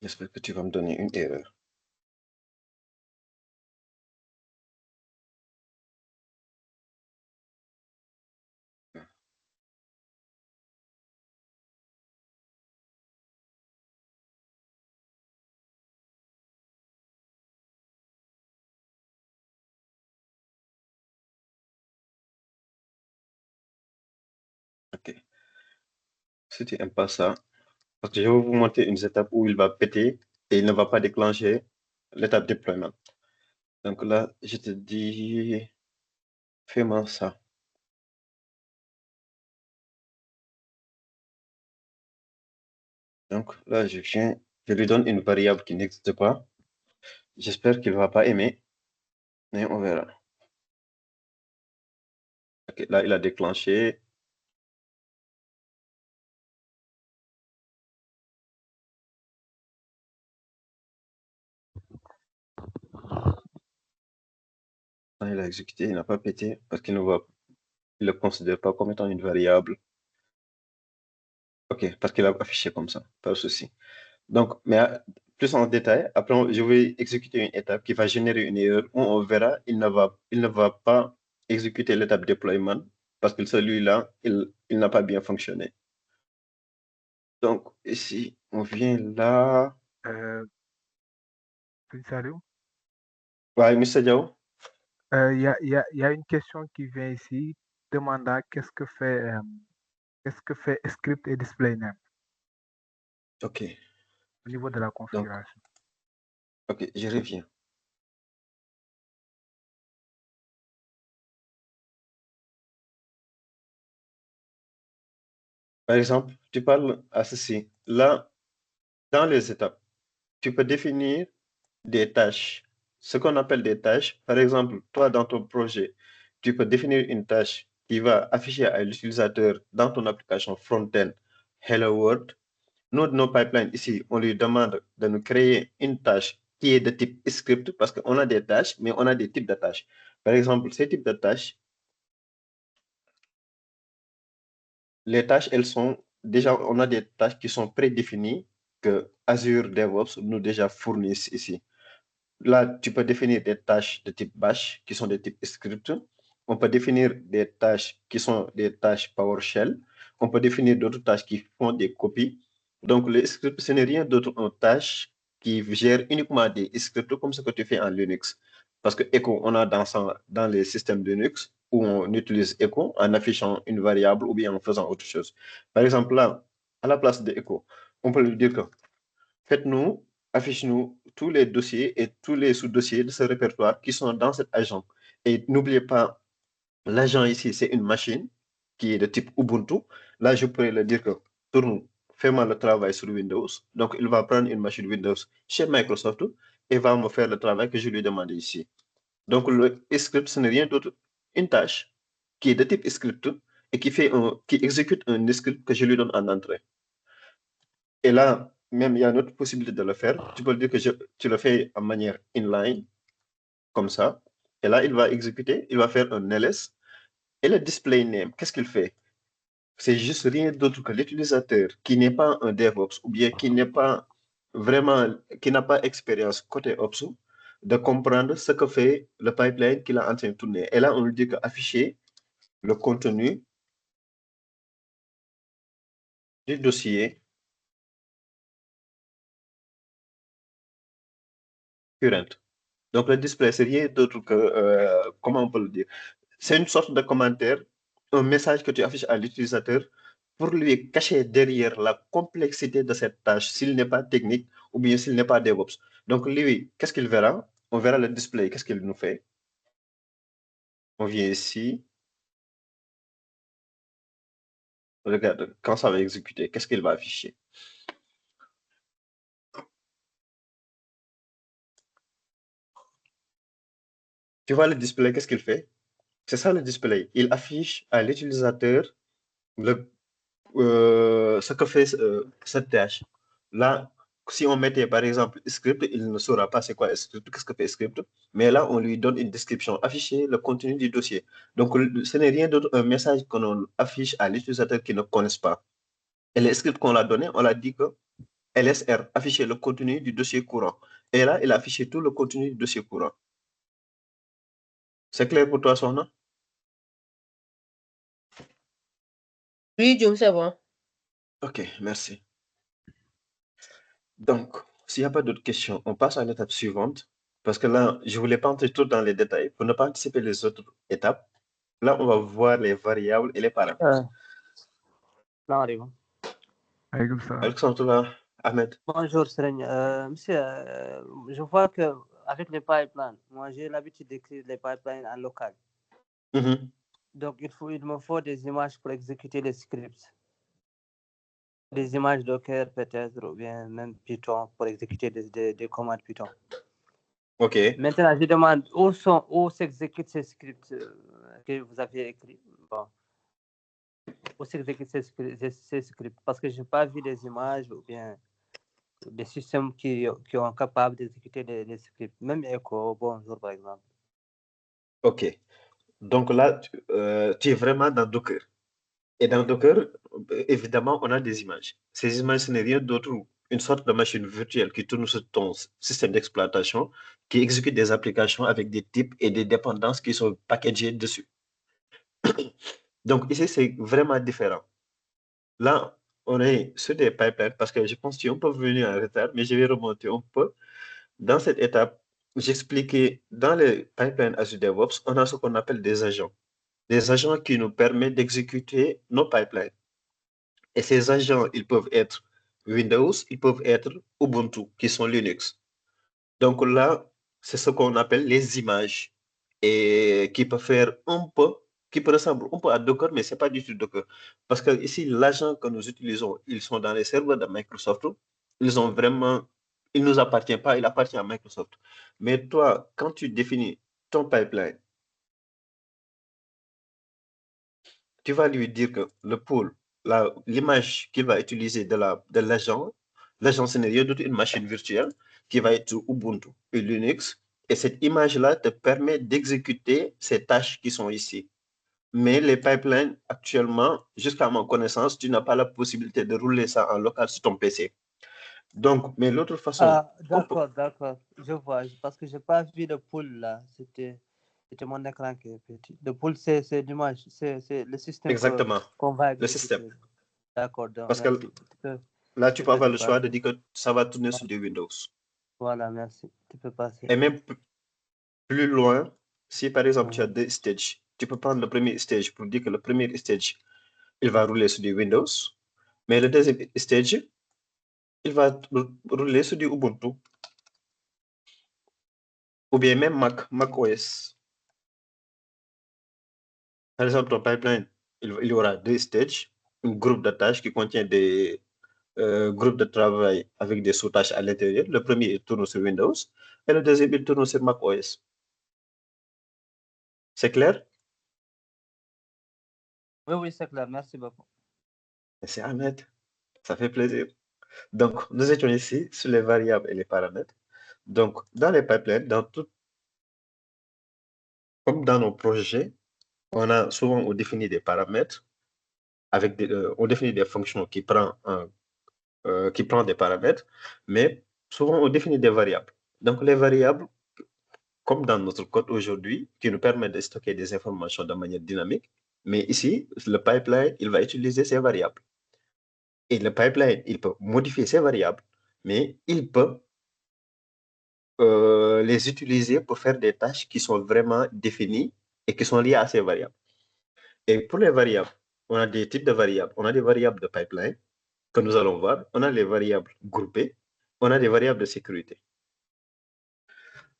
J'espère que tu vas me donner une erreur. OK. Si tu n'aimes pas ça, parce que je vais vous montrer une étape où il va péter et il ne va pas déclencher l'étape déploiement. Donc là, je te dis, fais-moi ça. Donc là, je lui donne une variable qui n'existe pas. J'espère qu'il ne va pas aimer, mais on verra. OK, là, il a déclenché. Quand il a exécuté, il n'a pas pété parce qu'il ne le considère pas comme étant une variable. OK, parce qu'il a affiché comme ça, pas de souci. Donc, mais plus en détail, après, je vais exécuter une étape qui va générer une erreur où on verra, il ne va pas exécuter l'étape déploiement parce que celui-là, il n'a pas bien fonctionné. Donc, ici, on vient là. Salut. Ouais, M. Diao. Il y a une question qui vient ici demandant qu'est-ce que fait script et display name OK. au niveau de la Donc, configuration. OK, je reviens. Par exemple, tu parles à ceci. Là, dans les étapes, tu peux définir des tâches. Ce qu'on appelle des tâches, par exemple, toi, dans ton projet, tu peux définir une tâche qui va afficher à l'utilisateur dans ton application front-end Hello World. Nous, nos pipelines ici, on lui demande de nous créer une tâche qui est de type script parce qu'on a des tâches, mais on a des types de tâches. Par exemple, ces types de tâches, les tâches, elles sont déjà, on a des tâches qui sont prédéfinies que Azure DevOps nous déjà fournissent ici. Là, tu peux définir des tâches de type bash qui sont des types script. On peut définir des tâches qui sont des tâches PowerShell. On peut définir d'autres tâches qui font des copies. Donc, le script, ce n'est rien d'autre qu'une tâche qui gère uniquement des scripts comme ce que tu fais en Linux. Parce que Echo, on a dans les systèmes Linux où on utilise Echo en affichant une variable ou bien en faisant autre chose. Par exemple, là, à la place de Echo, on peut lui dire que faites-nous, affiche-nous tous les dossiers et tous les sous-dossiers de ce répertoire qui sont dans cet agent. Et n'oubliez pas, l'agent ici, c'est une machine qui est de type Ubuntu. Là, je pourrais le dire que tourne, fais-moi le travail sur Windows. Donc, il va prendre une machine Windows chez Microsoft et va me faire le travail que je lui ai demandé ici. Donc, le script, ce n'est rien d'autre une tâche qui est de type script et qui exécute un script que je lui donne en entrée. Et là, même, il y a une autre possibilité de le faire. Tu peux dire que tu le fais en manière inline, comme ça. Et là, il va exécuter, il va faire un ls. Et le display name, qu'est-ce qu'il fait? C'est juste rien d'autre que l'utilisateur qui n'est pas un DevOps ou bien qui n'est pas vraiment, qui n'a pas expérience côté Ops, de comprendre ce que fait le pipeline qu'il est en train de tourner. Et là, on lui dit qu'afficher le contenu du dossier current. Donc, le display, c'est rien d'autre que, comment on peut le dire? C'est une sorte de commentaire, un message que tu affiches à l'utilisateur pour lui cacher derrière la complexité de cette tâche, s'il n'est pas technique ou bien s'il n'est pas DevOps. Donc, lui, qu'est-ce qu'il verra? On verra le display, qu'est-ce qu'il nous fait? On vient ici. Regarde, quand ça va exécuter, qu'est-ce qu'il va afficher? Tu vois le display, qu'est-ce qu'il fait? C'est ça le display. Il affiche à l'utilisateur ce que fait cette tâche. Là, si on mettait par exemple script, il ne saura pas c'est quoi script, qu'est-ce que fait script, mais là, on lui donne une description, afficher le contenu du dossier. Donc, ce n'est rien d'autre un message qu'on affiche à l'utilisateur qui ne connaisse pas. Et le script qu'on l'a donné, on l'a dit que LSR, afficher le contenu du dossier courant. Et là, il a affiché tout le contenu du dossier courant. C'est clair pour toi, Sona? Oui, Jum, c'est bon. Ok, merci. Donc, s'il n'y a pas d'autres questions, on passe à l'étape suivante. Parce que là, je ne voulais pas entrer trop dans les détails pour ne pas anticiper les autres étapes. Là, on va voir les variables et les paramètres. Alaykoum salam. Alexandre, Ahmed. Bonjour, Sergne. Monsieur, je vois que avec les pipelines, moi j'ai l'habitude d'écrire les pipelines en local. Mhm. Donc il me faut des images pour exécuter les scripts. Des images Docker peut-être, ou bien même Python pour exécuter des commandes Python. Ok. Maintenant, je demande où s'exécutent ces scripts que vous avez écrits. Bon. Où s'exécutent ces scripts? Parce que je n'ai pas vu des images ou bien des systèmes qui sont capables d'exécuter les scripts. Même Echo, bonjour par exemple. Ok. Donc là, tu es vraiment dans Docker. Et dans Docker, évidemment, on a des images. Ces images, ce n'est rien d'autre qu'une sorte de machine virtuelle qui tourne sur ton système d'exploitation, qui exécute des applications avec des types et des dépendances qui sont packagées dessus. Donc ici, c'est vraiment différent. Là, on est sur des pipelines parce que je pense que tu es un peu venu en retard, mais je vais remonter un peu. Dans cette étape, j'expliquais dans les pipelines Azure DevOps, on a ce qu'on appelle des agents. Des agents qui nous permettent d'exécuter nos pipelines. Et ces agents, ils peuvent être Windows, ils peuvent être Ubuntu, qui sont Linux. Donc là, c'est ce qu'on appelle les images et qui peut faire un peu, qui peut ressembler un peu à Docker, mais c'est pas du tout Docker. Parce que ici, l'agent que nous utilisons, ils sont dans les serveurs de Microsoft. Ils ont vraiment, il nous appartient pas, il appartient à Microsoft. Mais toi, quand tu définis ton pipeline, tu vas lui dire que le pool, l'image qu'il va utiliser de l'agent, l'agent, ce n'est rien d'autre qu'une machine virtuelle qui va être Ubuntu et Linux. Et cette image-là te permet d'exécuter ces tâches qui sont ici. Mais les pipelines, actuellement, jusqu'à ma connaissance, tu n'as pas la possibilité de rouler ça en local sur ton PC. Donc, mais l'autre façon... Ah, d'accord. Je vois. Parce que je n'ai pas vu le pool là. C'était mon écran qui est petit. Le pool, c'est l'image. C'est le système Exactement. qu'on va Le exécuter. système. D'accord. Donc, Parce que merci. là, tu peux avoir le choix de dire que ça va tourner sur du Windows. Voilà, merci. Tu peux passer. Et même plus loin, si par exemple tu as deux stages, tu peux prendre le premier stage pour dire que le premier stage, il va rouler sur du Windows, mais le deuxième stage, il va rouler sur du Ubuntu. ou bien même Mac OS. Par exemple, ton pipeline, il y aura 2 stages, un groupe de tâches qui contient des groupes de travail avec des sous-tâches à l'intérieur. Le premier, il tourne sur Windows et le deuxième, il tourne sur Mac OS. C'est clair? Oui, c'est clair. Merci beaucoup. C'est Ahmed. Ça fait plaisir. Donc, nous étions ici sur les variables et les paramètres. Donc, dans les pipelines, comme dans nos projets, on définit des paramètres avec on définit des fonctions qui prend des paramètres, mais souvent on définit des variables. Donc, les variables, comme dans notre code aujourd'hui, qui nous permet de stocker des informations de manière dynamique, mais ici, le pipeline, il va utiliser ces variables. Et le pipeline, il peut modifier ces variables, mais il peut les utiliser pour faire des tâches qui sont vraiment définies et qui sont liées à ces variables. Et pour les variables, on a des types de variables. On a des variables de pipeline que nous allons voir. On a les variables groupées. On a des variables de sécurité.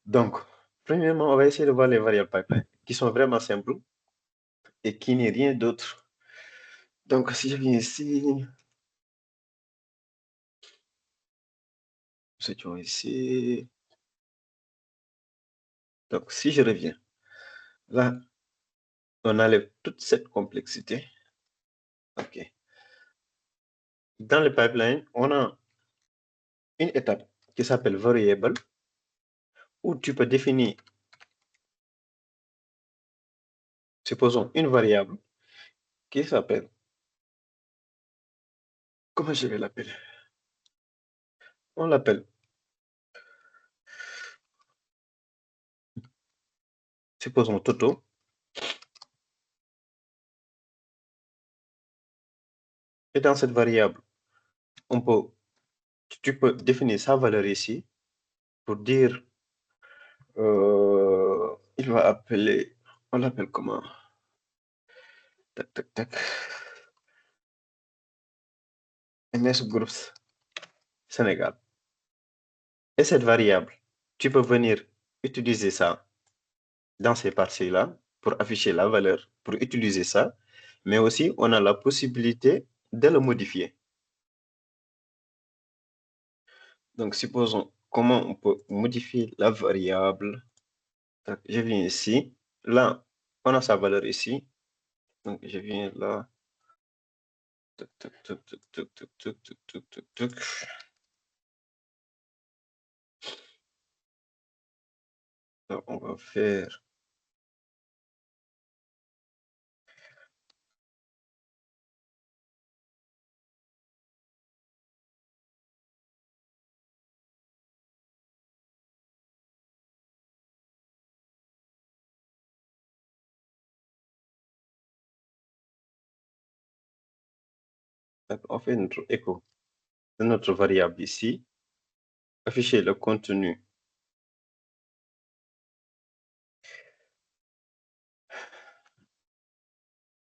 Donc, premièrement, on va essayer de voir les variables pipeline qui sont vraiment simples et qui n'est rien d'autre. Donc, si je viens ici, nous étions ici. Donc, si je reviens, là, on enlève toute cette complexité. OK. Dans le pipeline, on a une étape qui s'appelle variable, où tu peux définir, supposons, une variable qui s'appelle, comment je vais l'appeler? On l'appelle, supposons Toto. Et dans cette variable, tu peux définir sa valeur ici pour dire, il va appeler, on l'appelle comment? Tac, tac, tac. MS Groups Sénégal. Et cette variable, tu peux venir utiliser ça dans ces parties-là pour afficher la valeur, pour utiliser ça, mais aussi on a la possibilité de le modifier. Donc, supposons comment on peut modifier la variable. Donc, je viens ici. Là, on a sa valeur ici. Donc, je viens là. Tuc, tuc, tuc, tuc, tuc, tuc, tuc, tuc, tuc, tuc, tuc. Donc, on va faire on fait notre écho de notre variable ici, afficher le contenu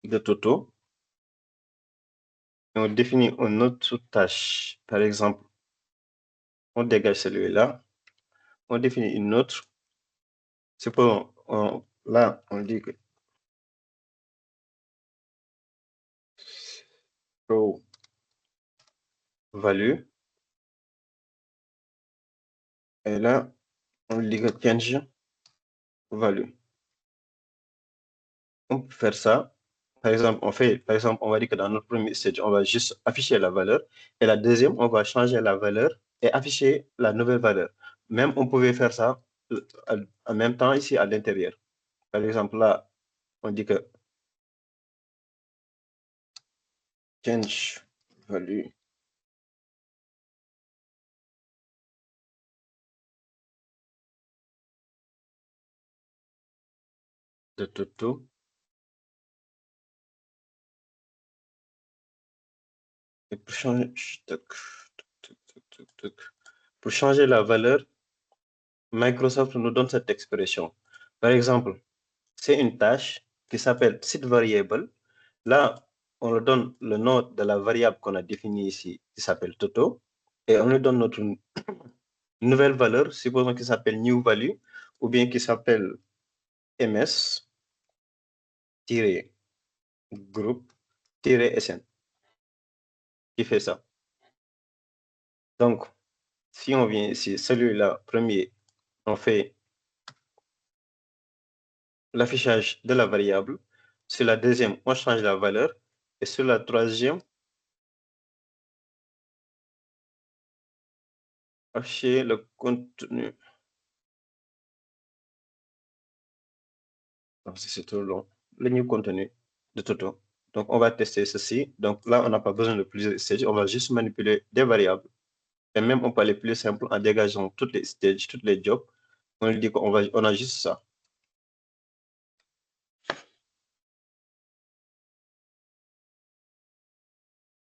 de Toto. Et on définit une autre tâche. Par exemple, on dégage celui-là. On définit une autre. Supposons, là, on dit que show value. Et là, on dit que change value. On peut faire ça. Par exemple, on va dire que dans notre premier stage, on va juste afficher la valeur. Et la deuxième, on va changer la valeur et afficher la nouvelle valeur. Même, on pouvait faire ça en même temps ici à l'intérieur. Par exemple, là, on dit que change value de Toto. Et pour changer la valeur, Microsoft nous donne cette expression. Par exemple, c'est une tâche qui s'appelle setVariable. Là, on lui donne le nom de la variable qu'on a définie ici, qui s'appelle Toto, et on lui donne notre nouvelle valeur, supposons qu'il s'appelle new value. ou bien qui s'appelle ms-group-sn qui fait ça. Donc, si on vient ici, celui-là, premier, on fait l'affichage de la variable. Sur la deuxième, on change la valeur. Et sur la troisième, afficher le contenu. C'est trop long. Le new contenu de Toto. Donc, on va tester ceci. Donc, là, on n'a pas besoin de plusieurs stages. On va juste manipuler des variables. Et même, on peut aller plus simple en dégageant toutes les stages, toutes les jobs. On lui dit qu'on a juste ça.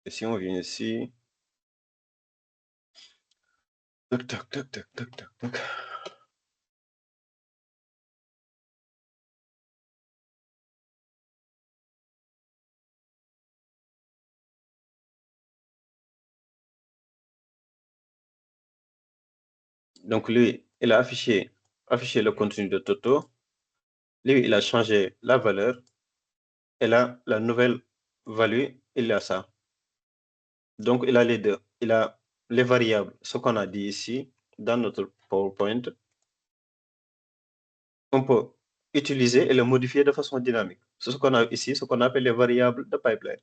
Et si on vient ici, tac, tac, tac, tac, tac, tac, tac. Donc, lui, il a affiché le contenu de Toto. Lui, il a changé la valeur. Et là, la nouvelle value, il a ça. Donc, il a les deux. Il a les variables, ce qu'on a dit ici dans notre PowerPoint. On peut utiliser et le modifier de façon dynamique. C'est ce qu'on a ici, ce qu'on appelle les variables de pipeline.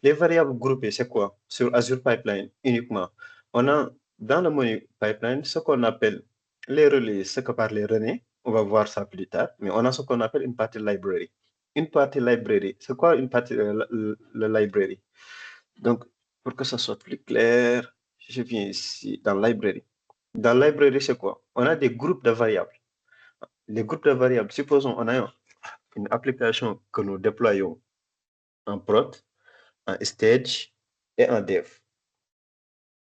Les variables groupées, c'est quoi? Sur Azure Pipeline uniquement. On a dans le menu pipeline ce qu'on appelle les relais, ce que par les relais. On va voir ça plus tard. Mais on a ce qu'on appelle une partie library. Une partie library. C'est quoi une partie le library? Donc, pour que ça soit plus clair, je viens ici dans library. Dans library, c'est quoi? On a des groupes de variables. Les groupes de variables, supposons on a une application que nous déployons en prod, en stage et en dev.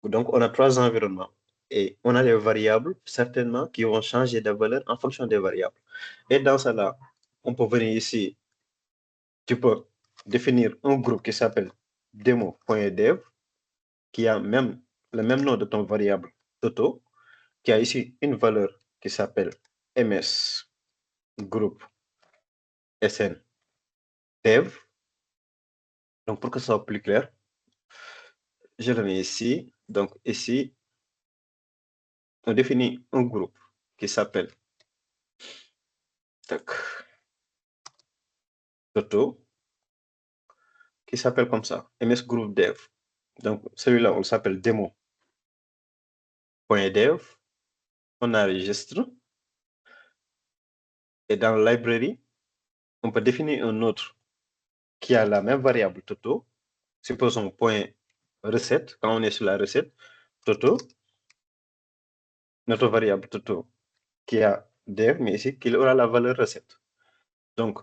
Donc, on a 3 environnements et on a les variables, certainement, qui vont changer de valeur en fonction des variables. Et dans cela, on peut venir ici, tu peux définir un groupe qui s'appelle demo.dev, qui a même le même nom de ton variable Toto, qui a ici une valeur qui s'appelle ms group sn dev. Donc, pour que ça soit plus clair, je le mets ici. Donc, ici, on définit un groupe qui s'appelle Toto, qui s'appelle comme ça, ms group dev. Donc, celui-là, on s'appelle demo.dev. On enregistre. Et dans la library, on peut définir un autre qui a la même variable Toto. Supposons point recette, quand on est sur la recette, Toto, notre variable Toto, qui a dev, mais ici, qu'il aura la valeur recette. Donc,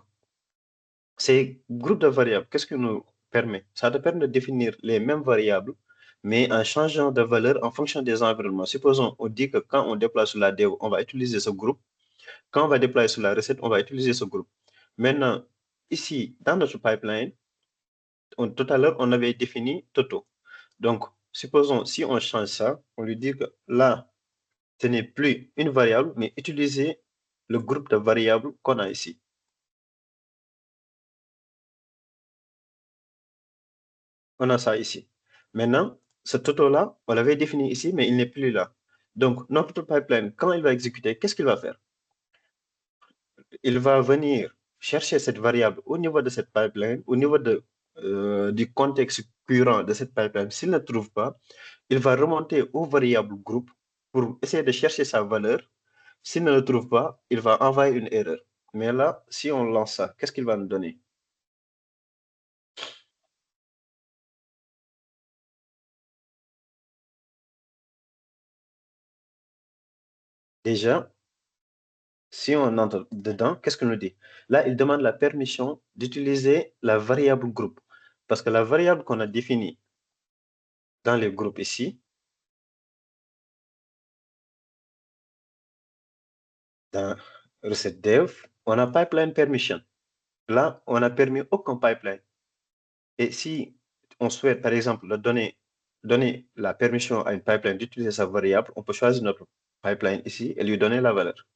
ces groupes de variables, qu'est-ce que nous permet? Ça te permet de définir les mêmes variables, mais en changeant de valeur en fonction des environnements. Supposons, on dit que quand on déploie sur la dev, on va utiliser ce groupe. Quand on va déployer sur la recette, on va utiliser ce groupe. Maintenant, ici, dans notre pipeline, tout à l'heure, on avait défini Toto. Donc, supposons, si on change ça, on lui dit que là, ce n'est plus une variable, mais utiliser le groupe de variables qu'on a ici. On a ça ici. Maintenant, ce Toto-là, on l'avait défini ici, mais il n'est plus là. Donc, notre pipeline, quand il va exécuter, qu'est-ce qu'il va faire? Il va venir chercher cette variable au niveau de cette pipeline, au niveau du contexte current de cette pipeline. S'il ne trouve pas, il va remonter au variable groupe pour essayer de chercher sa valeur. S'il ne le trouve pas, il va envoyer une erreur. Mais là, si on lance ça, qu'est-ce qu'il va nous donner? Déjà, si on entre dedans, qu'est-ce qu'il nous dit? Là, il demande la permission d'utiliser la variable groupe. Parce que la variable qu'on a définie dans les groupes ici, dans recette dev, on a pipeline permission. Là, on n'a permis aucun pipeline. Et si on souhaite, par exemple, donner la permission à une pipeline d'utiliser sa variable, on peut choisir notre pipeline ici et lui donner la valeur.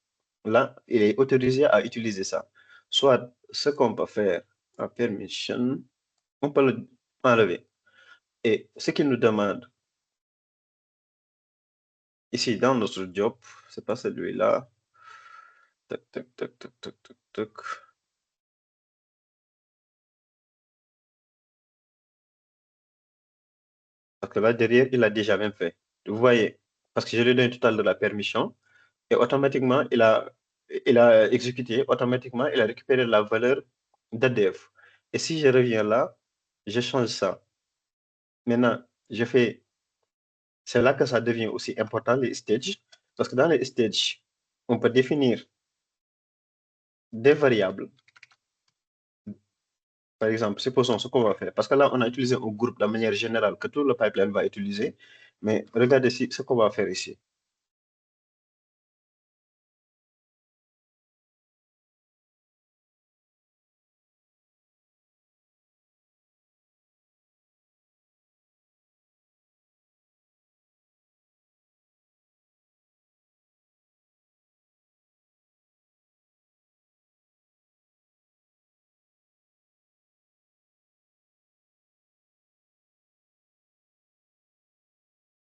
là, il est autorisé à utiliser ça. Soit ce qu'on peut faire en permission, on peut le enlever. Et ce qu'il nous demande ici dans notre job, c'est pas celui-là. Tac, tac, tac, tac, tac, tac, tac. Parce que là, derrière, il a déjà même fait. Vous voyez, parce que je lui donne tout à l'heure la permission et automatiquement, il a exécuté, automatiquement, il a récupéré la valeur de dev. Et si je reviens là, je change ça. Maintenant, je fais, c'est là que ça devient aussi important, les stages, parce que dans les stages, on peut définir des variables. Par exemple, supposons ce qu'on va faire, parce que là, on a utilisé un groupe de manière générale que tout le pipeline va utiliser, mais regardez ici ce qu'on va faire ici.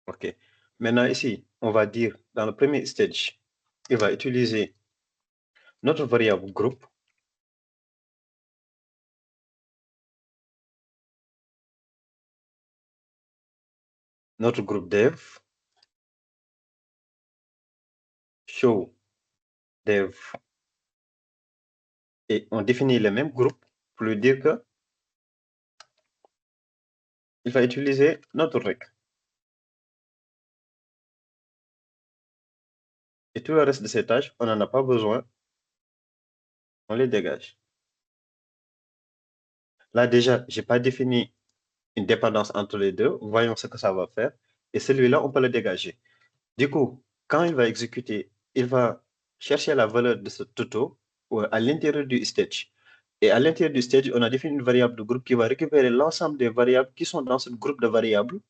OK. Maintenant, ici, on va dire dans le premier stage, il va utiliser notre variable groupe. Notre groupe dev, show dev, et on définit le même groupe pour lui dire que il va utiliser notre rec. Et tout le reste de ces tâches, on n'en a pas besoin, on les dégage. Là, déjà, je n'ai pas défini une dépendance entre les deux. Voyons ce que ça va faire. Et celui-là, on peut le dégager. Du coup, quand il va exécuter, il va chercher la valeur de ce toto à l'intérieur du stage. Et à l'intérieur du stage, on a défini une variable de groupe qui va récupérer l'ensemble des variables qui sont dans ce groupe de variables.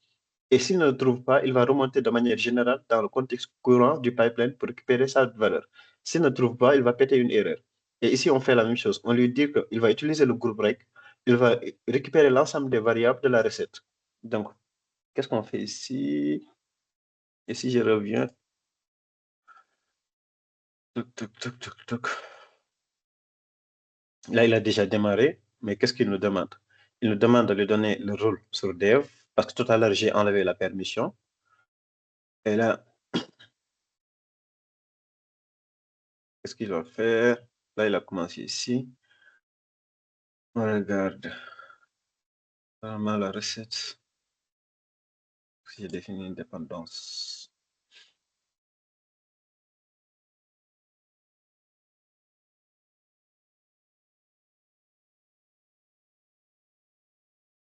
Et s'il ne le trouve pas, il va remonter de manière générale dans le contexte courant du pipeline pour récupérer sa valeur. S'il ne trouve pas, il va péter une erreur. Et ici, on fait la même chose. On lui dit qu'il va utiliser le groupe rec, il va récupérer l'ensemble des variables de la recette. Donc, qu'est-ce qu'on fait ici? Et si je reviens, là, il a déjà démarré, mais qu'est-ce qu'il nous demande? Il nous demande de lui donner le rôle sur dev, parce que tout à l'heure, j'ai enlevé la permission. Et là, qu'est-ce qu'il va faire? Là, il a commencé ici. On regarde vraiment la recette. J'ai défini une dépendance.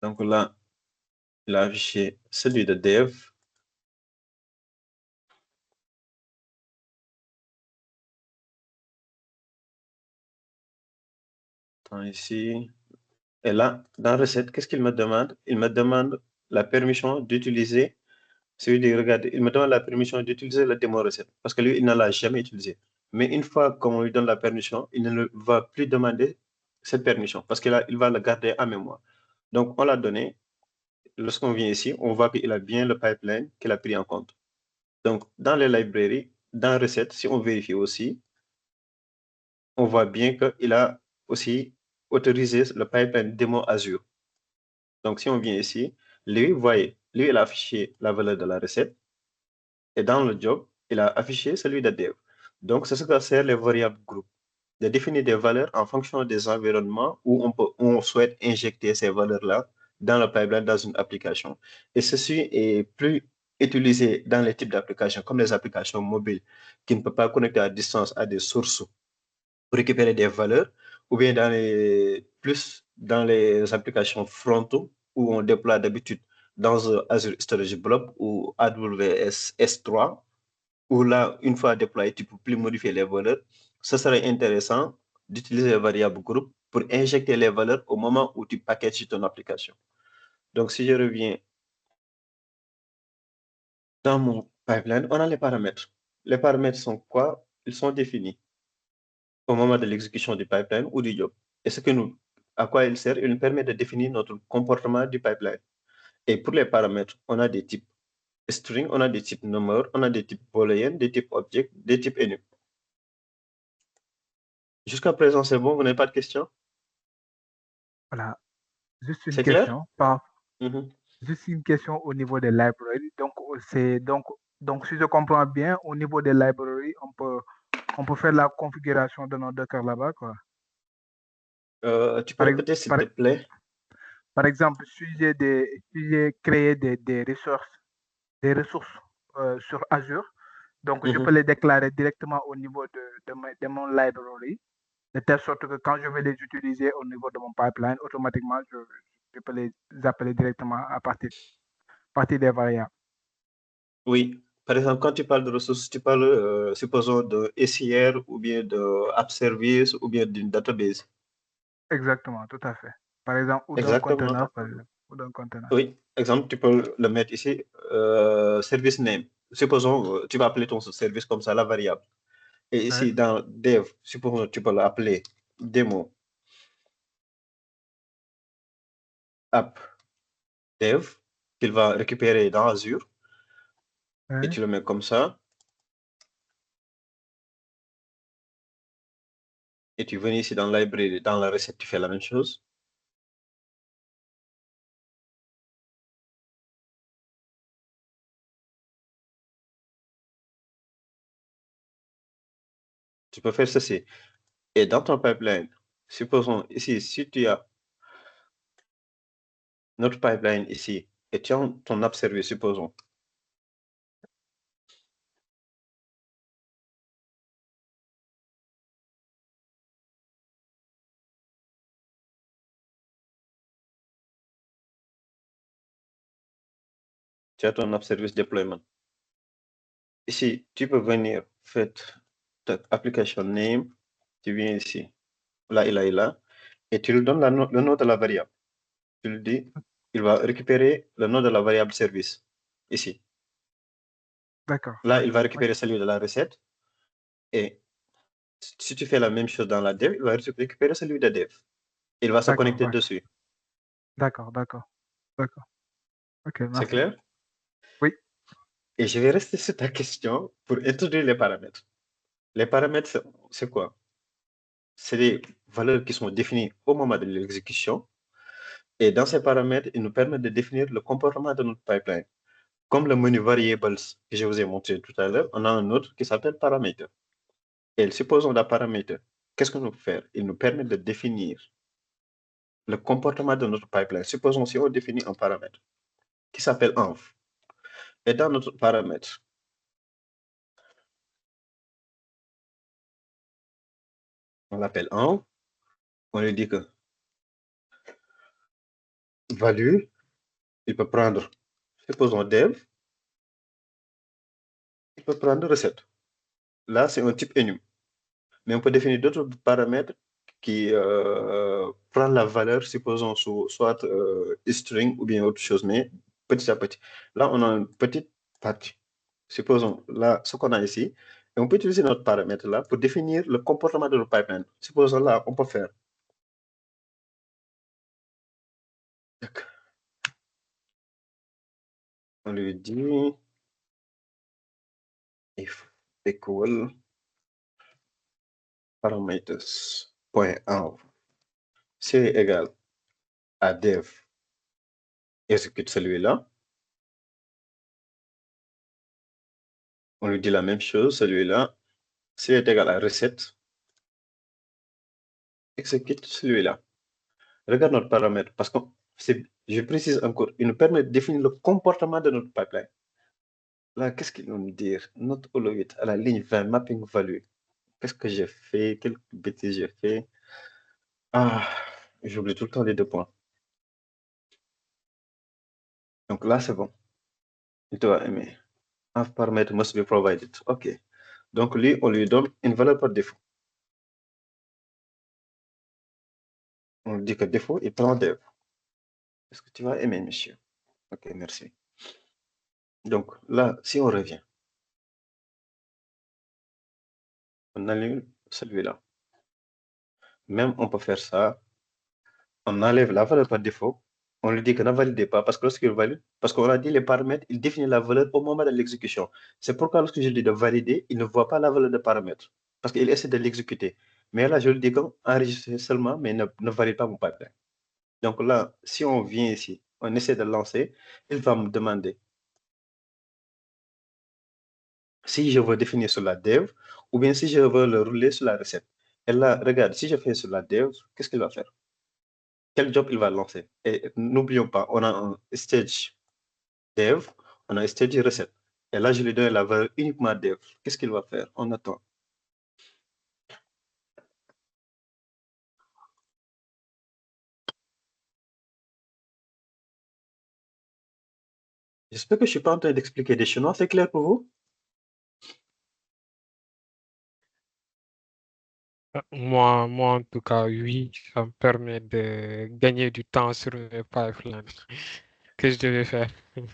Donc là, il a affiché celui de dev. Attends ici. Et là, dans recette, qu'est-ce qu'il me demande? Il me demande la permission d'utiliser. Celui regardez, il me demande la permission d'utiliser la démo recette parce que lui, il ne l'a jamais utilisé. Mais une fois qu'on lui donne la permission, il ne va plus demander cette permission parce qu'il il va le garder en mémoire. Donc, on l'a donné. Lorsqu'on vient ici, on voit qu'il a bien le pipeline qu'il a pris en compte. Donc, dans les librairies, dans recette, si on vérifie aussi, on voit bien qu'il a aussi autorisé le pipeline démo Azure. Donc, si on vient ici, lui, vous voyez, lui, il a affiché la valeur de la recette. Et dans le job, il a affiché celui de dev. Donc, c'est ce que servent les variables group, de définir des valeurs en fonction des environnements où on souhaite injecter ces valeurs-là dans le pipeline, dans une application. Et ceci est plus utilisé dans les types d'applications, comme les applications mobiles, qui ne peuvent pas connecter à distance à des sources pour récupérer des valeurs, ou bien plus dans les applications frontaux, où on déploie d'habitude dans Azure Storage Blob ou AWS S3, où là, une fois déployé, tu ne peux plus modifier les valeurs. Ce serait intéressant d'utiliser les variables groupe pour injecter les valeurs au moment où tu packages ton application. Donc, si je reviens dans mon pipeline, on a les paramètres. Les paramètres sont quoi? Ils sont définis. au moment de l'exécution du pipeline ou du job. Et à quoi il sert? Il nous permet de définir notre comportement du pipeline. Et pour les paramètres, on a des types string, on a des types number, on a des types booléens, des types object, des types enum. Jusqu'à présent, c'est bon, vous n'avez pas de questions? Voilà. Juste une C'est clair? question. Mhm. Juste une question au niveau des librairies. Donc si je comprends bien, au niveau des librairies, on peut faire la configuration de nos Docker là-bas, quoi. Tu peux Par, ex- répéter, s'il par, te plaît? par exemple, si j'ai créé des ressources sur Azure, donc je peux Mhm. les déclarer directement au niveau de mon library, de telle sorte que quand je vais les utiliser au niveau de mon pipeline, automatiquement, je peux les appeler directement à partir des variables. Oui. Par exemple, quand tu parles de ressources, tu parles, supposons, de SIR ou bien de App Service ou bien d'une database. Exactement, tout à fait. Par exemple, ou d'un Exactement. conteneur, par exemple, ou d'un conteneur. Oui. Exemple, tu peux le mettre ici, service name. Supposons, tu vas appeler ton service comme ça, la variable. Et Ouais, ici, dans dev, supposons, tu peux l'appeler démo app dev, qu'il va récupérer dans Azure, et ouais. tu le mets comme ça. Et tu viens ici dans library, dans la recette, tu fais la même chose. Tu peux faire ceci. Et dans ton pipeline, supposons ici, si tu as notre pipeline ici, et tu as ton app service, supposons. Tu as ton app service deployment. Ici, tu peux venir, faire ta application name, tu viens ici, là, et tu lui donnes le nom de la variable. Tu lui dis, il va récupérer le nom de la variable service, ici. D'accord, Là, il va d'accord. récupérer celui de la recette, et si tu fais la même chose dans la dev, il va récupérer celui de dev. Il va se D'accord, connecter dessus. d'accord, d'accord, d'accord. Ok, C'est merci. clair? Oui, Et je vais rester sur ta question pour introduire les paramètres. Les paramètres, c'est quoi? C'est des valeurs qui sont définies au moment de l'exécution. Et dans ces paramètres, ils nous permettent de définir le comportement de notre pipeline. Comme le menu variables que je vous ai montré tout à l'heure, on a un autre qui s'appelle paramètre. Et supposons la paramètre. Qu'est-ce qu'on peut faire? Il nous permet de définir le comportement de notre pipeline. Supposons si on définit un paramètre qui s'appelle env. Et dans notre paramètre, on l'appelle env. On lui dit que value, il peut prendre, supposons dev, il peut prendre recette. Là, c'est un type enum. Mais on peut définir d'autres paramètres qui prennent la valeur, supposons, soit string ou bien autre chose, mais petit à petit. Là, on a une petite partie. Supposons, là, ce qu'on a ici, et on peut utiliser notre paramètre là pour définir le comportement de notre pipeline. Supposons là, on peut faire. On lui dit if equal parameters.env. C'est égal à dev. Exécute celui-là. On lui dit la même chose, celui-là. C'est égal à recette. Exécute celui-là. Regarde notre paramètre parce que je précise encore, il nous permet de définir le comportement de notre pipeline. Là, qu'est-ce qu'il va nous dire? Notre hologate à la ligne 20, mapping value. Qu'est-ce que j'ai fait? Quelle bêtise j'ai fait? Ah, j'oublie tout le temps les 2 points. Donc là, c'est bon. Il doit aimer. Un paramètre must be provided. OK. Donc lui, on lui donne une valeur par défaut. On lui dit que défaut, il prend dev. Est-ce que tu vas aimer, monsieur? OK, merci. Donc là, si on revient, on allume celui-là. Même on peut faire ça. On enlève la valeur par défaut. On lui dit que ne validez pas parce que lorsqu'il valide, parce qu'on a dit les paramètres, il définit la valeur au moment de l'exécution. C'est pourquoi lorsque je lui dis de valider, il ne voit pas la valeur de paramètre parce qu'il essaie de l'exécuter. Mais là, je lui dis qu'enregistrer seulement, mais ne valide pas mon pipeline. Donc là, si on vient ici, on essaie de lancer, il va me demander si je veux définir sur la dev ou bien si je veux le rouler sur la recette. Et là, regarde, si je fais sur la dev, qu'est-ce qu'il va faire? Quel job il va lancer? Et n'oublions pas, on a un stage dev, on a un stage recette. Et là, je lui donne la valeur uniquement dev. Qu'est-ce qu'il va faire? On attend. J'espère que je ne suis pas en train d'expliquer des chinois. C'est clair pour vous? Moi, en tout cas, oui, ça me permet de gagner du temps sur mes pipelines que je devais faire. Oui,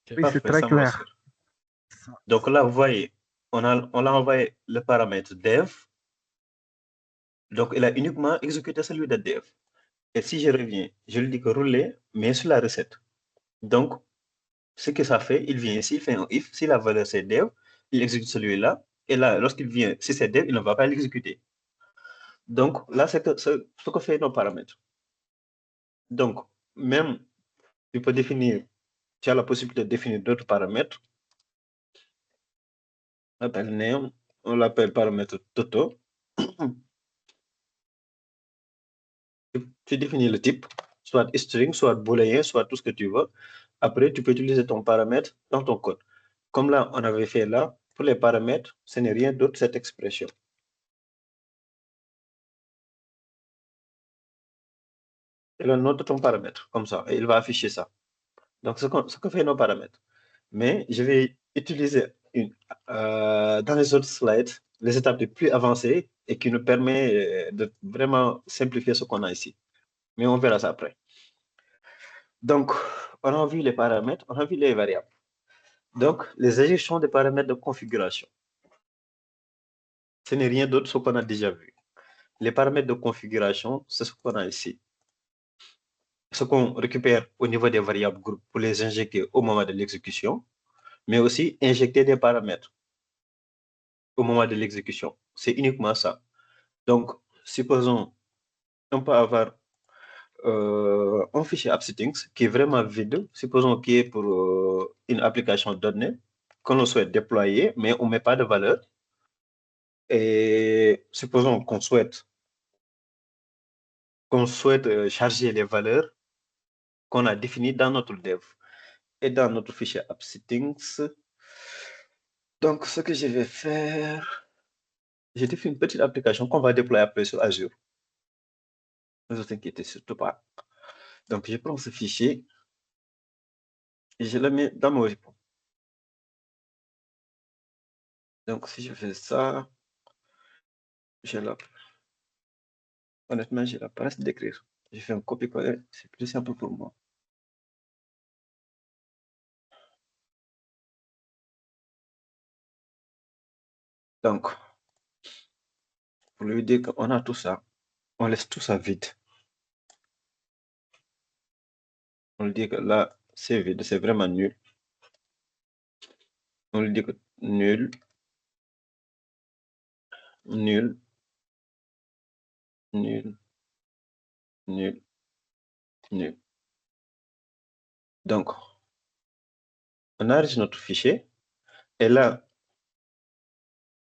c'est Parfait, très ça me clair. rassure. Donc là, vous voyez, on l'a envoyé le paramètre dev. Donc, il a uniquement exécuté celui de dev. Et si je reviens, je lui dis que rouler, mais sur la recette. Donc, ce que ça fait, il vient ici, il fait un if. Si la valeur c'est dev, il exécute celui-là. Et là, lorsqu'il vient, si c'est dev, il ne va pas l'exécuter. Donc, là, c'est ce que fait nos paramètres. Donc, même, tu peux définir, tu as la possibilité de définir d'autres paramètres. On l'appelle name, on l'appelle paramètre toto. Tu définis le type, soit string, soit booléen, soit tout ce que tu veux. Après, tu peux utiliser ton paramètre dans ton code. Comme là, on avait fait là, pour les paramètres, ce n'est rien d'autre cette expression. Et là, note ton paramètre, comme ça, et il va afficher ça. Donc, ce que fait nos paramètres. Mais je vais utiliser dans les autres slides les étapes les plus avancées et qui nous permet de vraiment simplifier ce qu'on a ici. Mais on verra ça après. Donc, on a vu les paramètres, on a vu les variables. Donc, les injections des paramètres de configuration. Ce n'est rien d'autre ce qu'on a déjà vu. Les paramètres de configuration, c'est ce qu'on a ici. Ce qu'on récupère au niveau des variables groupes pour les injecter au moment de l'exécution, mais aussi injecter des paramètres au moment de l'exécution. C'est uniquement ça. Donc, supposons, on peut avoir un fichier AppSettings qui est vraiment vide, supposons qu'il est pour une application donnée qu'on souhaite déployer, mais on ne met pas de valeur. Et supposons qu'on souhaite charger les valeurs qu'on a définies dans notre dev et dans notre fichier AppSettings. Donc, ce que je vais faire, j'ai défini une petite application qu'on va déployer après sur Azure. Ne vous inquiétez surtout pas. Donc, je prends ce fichier et je le mets dans mon repo. Donc, si je fais ça, honnêtement, j'ai la place d'écrire. Je fais un copier-coller, c'est plus simple pour moi. Donc, pour lui dire qu'on a tout ça, on laisse tout ça vide. On lui dit que là, c'est vide, c'est vraiment nul. On lui dit que nul, nul, nul, nul, nul. Donc, on enregistre notre fichier et là,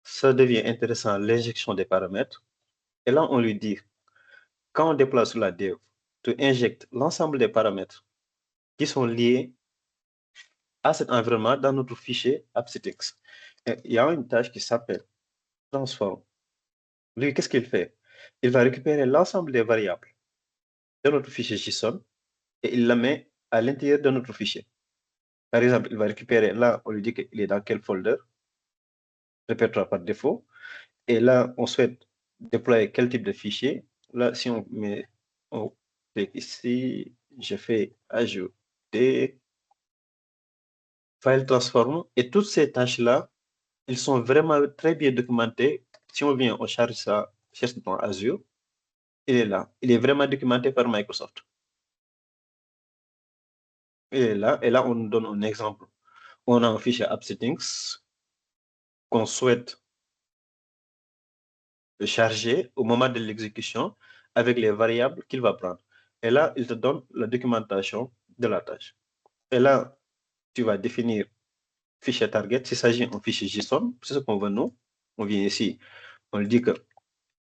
ça devient intéressant l'injection des paramètres. Et là, on lui dit, quand on déploie sur la dev, tu injectes l'ensemble des paramètres qui sont liés à cet environnement dans notre fichier AppSettings. Il y a une tâche qui s'appelle transform. Lui, qu'est-ce qu'il fait? Il va récupérer l'ensemble des variables de notre fichier JSON et il la met à l'intérieur de notre fichier. Par exemple, il va récupérer, là, on lui dit qu'il est dans quel folder, répertoire par défaut. Et là, on souhaite déployer quel type de fichier. Là, si on met, on clique ici, je fais ajouter, file transform. Et toutes ces tâches-là, ils sont vraiment très bien documentées. Si on vient, on cherche ça dans Azure. il est là. Il est vraiment documenté par Microsoft. Il est là. Et là, on nous donne un exemple. On a un fichier app settings qu'on souhaite charger au moment de l'exécution avec les variables qu'il va prendre. Et là, il te donne la documentation de la tâche. Et là, tu vas définir fichier target. S'il s'agit d'un fichier JSON, c'est ce qu'on veut nous. On vient ici, on dit que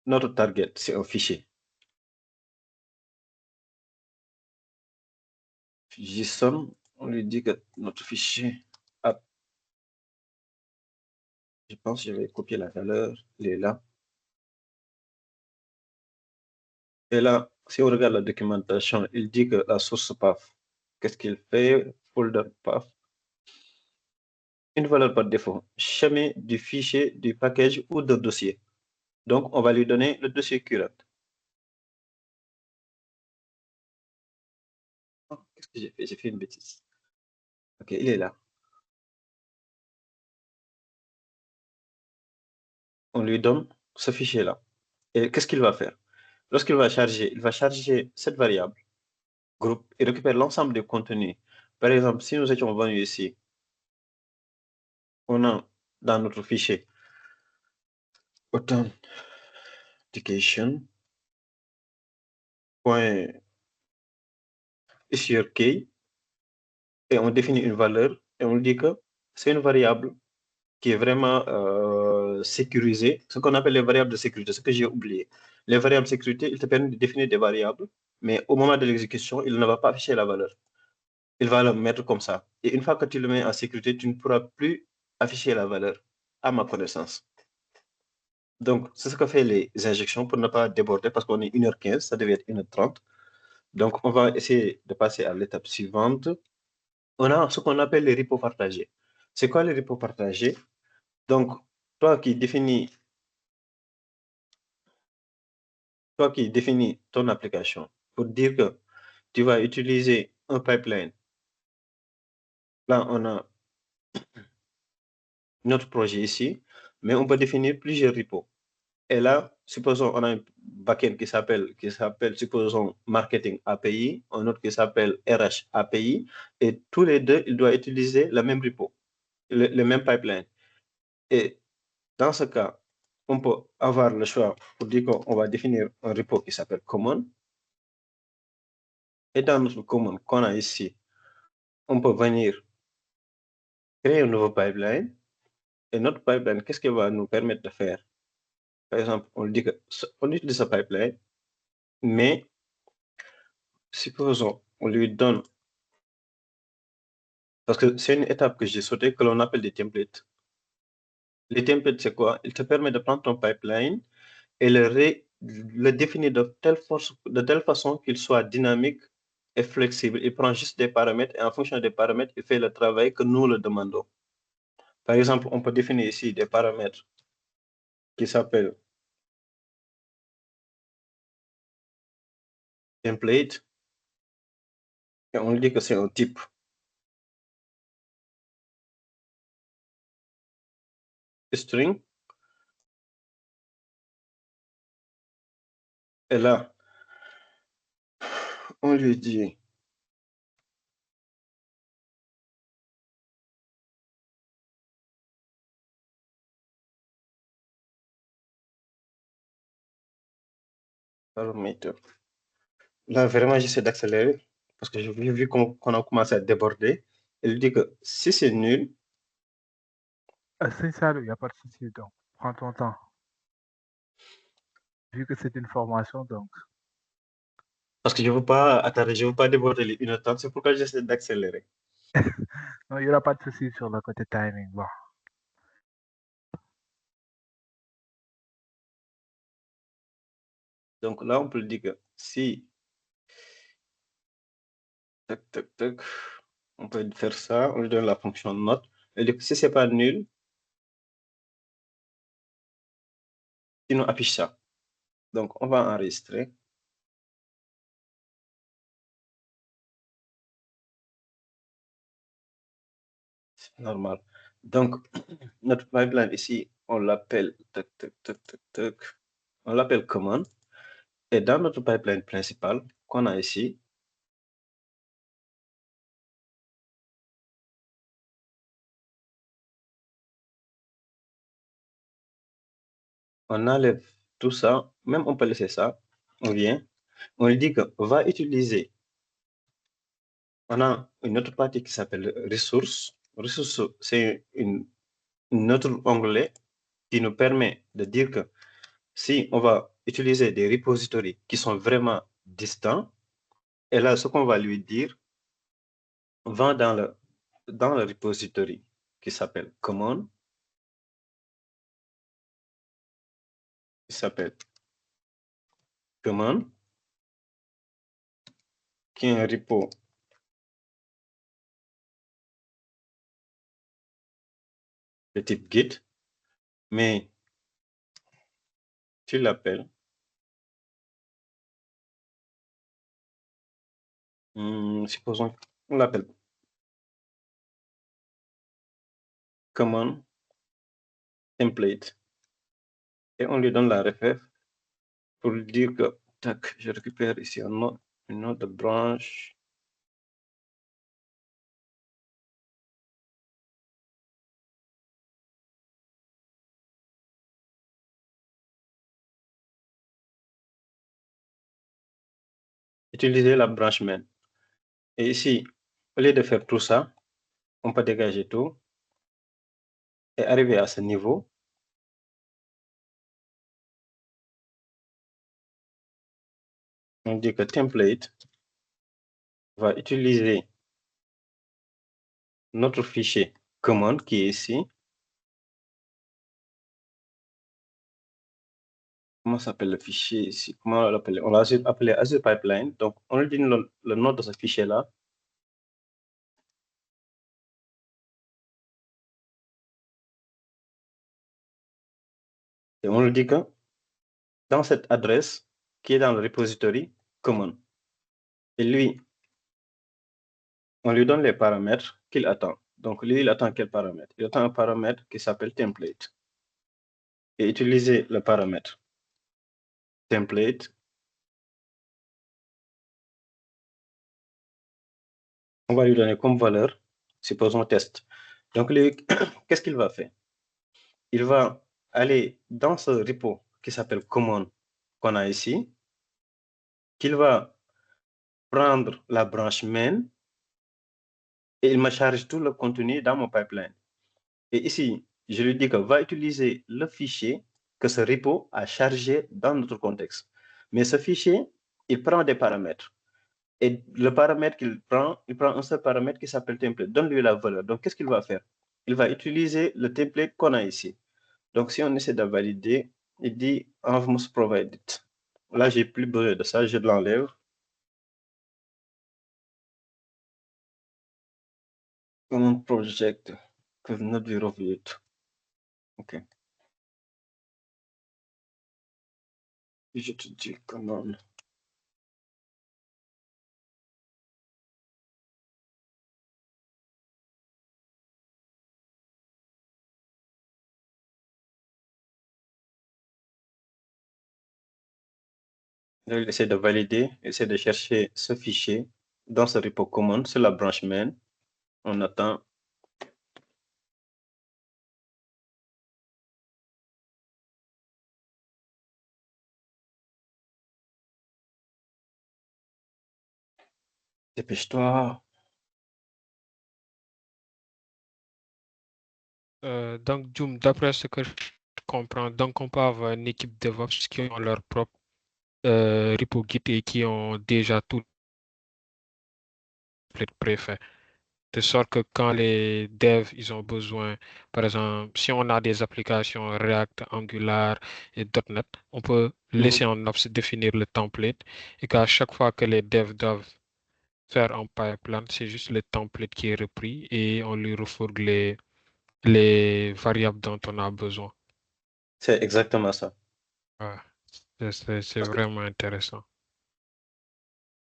notre target, c'est un fichier JSON. On lui dit que notre fichier app, je pense que je vais copier la valeur, il est là. Et là, si on regarde la documentation, il dit que la source path, qu'est-ce qu'il fait? Folder path. Une valeur par défaut, chemin du fichier, du package ou de dossier. Donc, on va lui donner le dossier current. Oh, qu'est-ce que j'ai fait? J'ai fait une bêtise. Ok, il est là. On lui donne ce fichier-là. Et qu'est-ce qu'il va faire? Lorsqu'il va charger, il va charger cette variable, groupe, et récupérer l'ensemble des contenus. Par exemple, si nous étions venus ici, on a dans notre fichier authentication issuer key et on définit une valeur et on dit que c'est une variable qui est vraiment sécurisée, ce qu'on appelle les variables de sécurité, ce que j'ai oublié. Les variables de sécurité, ils te permettent de définir des variables, mais au moment de l'exécution, il ne va pas afficher la valeur. Il va le mettre comme ça. Et une fois que tu le mets en sécurité, tu ne pourras plus afficher la valeur, à ma connaissance. Donc, c'est ce que fait les injections pour ne pas déborder parce qu'on est 1h15, ça devait être 1h30. Donc, on va essayer de passer à l'étape suivante. On a ce qu'on appelle les repos partagés. C'est quoi les repos partagés? Donc, toi qui définis ton application pour dire que tu vas utiliser un pipeline. Là, on a notre projet ici, mais on peut définir plusieurs repos. Et là, supposons on a un backend qui s'appelle, supposons, marketing API, un autre qui s'appelle RH API, et tous les deux, ils doivent utiliser le même repo, le même pipeline. Et dans ce cas, on peut avoir le choix pour dire qu'on va définir un repo qui s'appelle common. Et dans notre common qu'on a ici, on peut venir créer un nouveau pipeline. Et notre pipeline, qu'est-ce qu'il va nous permettre de faire? Par exemple, on dit qu'on utilise ce pipeline, mais supposons, on lui donne, parce que c'est une étape que j'ai sautée que l'on appelle des templates. Les templates, c'est quoi? Il te permet de prendre ton pipeline et le définir de telle façon qu'il soit dynamique et flexible. Il prend juste des paramètres et en fonction des paramètres, il fait le travail que nous le demandons. Par exemple, on peut définir ici des paramètres qui s'appellent template et on dit que c'est un type. String. Et là, on lui dit paramètre. Là, vraiment, j'essaie d'accélérer parce que j'ai vu qu'on a commencé à déborder. Il dit que si c'est nul, C'est ça, il n'y a pas de souci, donc prends ton temps. Vu que c'est une formation, donc. parce que je ne veux pas attarder, je ne veux pas déborder les 1h30, c'est pourquoi j'essaie d'accélérer. Non, il n'y aura pas de souci sur le côté timing. Bon. Donc là, on peut dire que si, tac, tac, tac, on peut faire ça, on lui donne la fonction note. Et dit que si ce n'est pas nul, il nous affiche ça. Donc, on va enregistrer. C'est normal. Donc, notre pipeline ici, on l'appelle, tac, tac, tac, tac, tac, on l'appelle command. Et dans notre pipeline principal qu'on a ici, on enlève tout ça, même on peut laisser ça, on vient, on lui dit que va utiliser, on a une autre partie qui s'appelle ressources. Ressources, c'est un autre onglet qui nous permet de dire que si on va utiliser des repositories qui sont vraiment distants, et là, ce qu'on va lui dire, va dans le repository qui s'appelle common, qui est un repo de type Git, mais tu l'appelles supposons qu'on l'appelle common template et on lui donne la ref pour lui dire que tac, je récupère ici une autre branche. Utiliser la branche main. Et ici, au lieu de faire tout ça, on peut dégager tout et arriver à ce niveau. On dit que template va utiliser notre fichier commande qui est ici. Comment s'appelle le fichier ici? Comment on l'appelle? On l'a appelé Azure Pipeline. Donc, on lui dit le nom de ce fichier-là. Et on lui dit que dans cette adresse qui est dans le repository common, et lui, on lui donne les paramètres qu'il attend. Donc, lui, il attend quel paramètre? Il attend un paramètre qui s'appelle template. Et utiliser le paramètre template, on va lui donner comme valeur, supposons test. Donc, lui, qu'est-ce qu'il va faire? Il va aller dans ce repo qui s'appelle common qu'on a ici, qu'il va prendre la branche main et il me charge tout le contenu dans mon pipeline. Et ici, je lui dis que va utiliser le fichier que ce repo a chargé dans notre contexte. Mais ce fichier, il prend des paramètres. Et le paramètre qu'il prend, il prend un seul paramètre qui s'appelle template. Donne-lui la valeur. Donc, qu'est-ce qu'il va faire? Il va utiliser le template qu'on a ici. Donc, si on essaie de valider, il dit almost provided. Là, j'ai plus besoin de ça, je l'enlève. Common project could not be reviewed. OK. Je te dis comment. Il essaie de valider, essaie de chercher ce fichier dans ce repo common sur la branche main. On attend. Dépêche-toi. Donc, Jum, d'après ce que je comprends, donc on peut avoir une équipe DevOps qui ont leur propre repo Git et qui ont déjà tout préfet. De sorte que quand les devs, ils ont besoin, par exemple, si on a des applications React, Angular et .NET, on peut laisser en ops définir le template et qu'à chaque fois que les devs doivent faire un pipeline, c'est juste le template qui est repris et on lui refourgue les variables dont on a besoin. C'est exactement ça. Ouais. C'est vraiment intéressant.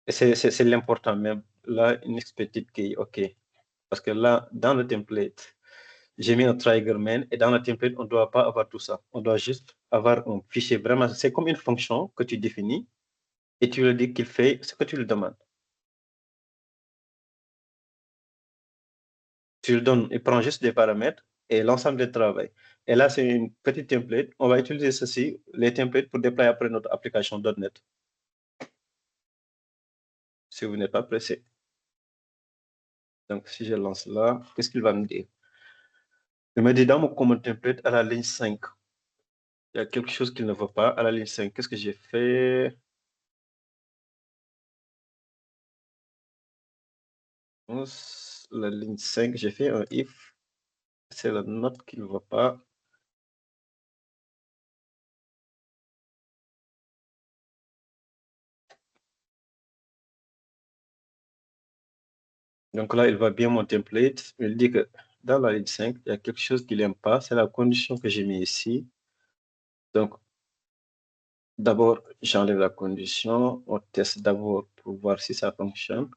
C'est l'important même. Là, une petite qui OK. Parce que là, dans le template, j'ai mis un trigger main et dans le template, on ne doit pas avoir tout ça. On doit juste avoir un fichier vraiment. C'est comme une fonction que tu définis et tu lui dis qu'il fait ce que tu lui demandes. Tu lui donnes, il prend juste des paramètres et l'ensemble du travail. Et là, c'est une petite template. On va utiliser ceci, les templates, pour déployer après notre application .NET. Si vous n'êtes pas pressé. Donc, si je lance là, qu'est-ce qu'il va me dire? Il me dit dans mon command template, à la ligne 5, il y a quelque chose qu'il ne veut pas. À la ligne 5, qu'est-ce que j'ai fait? La ligne 5, j'ai fait un if. C'est la note qu'il ne veut pas. Donc là, il va bien mon template. Il dit que dans la ligne 5, il y a quelque chose qu'il n'aime pas. C'est la condition que j'ai mis ici. Donc, d'abord, j'enlève la condition. On teste d'abord pour voir si ça fonctionne.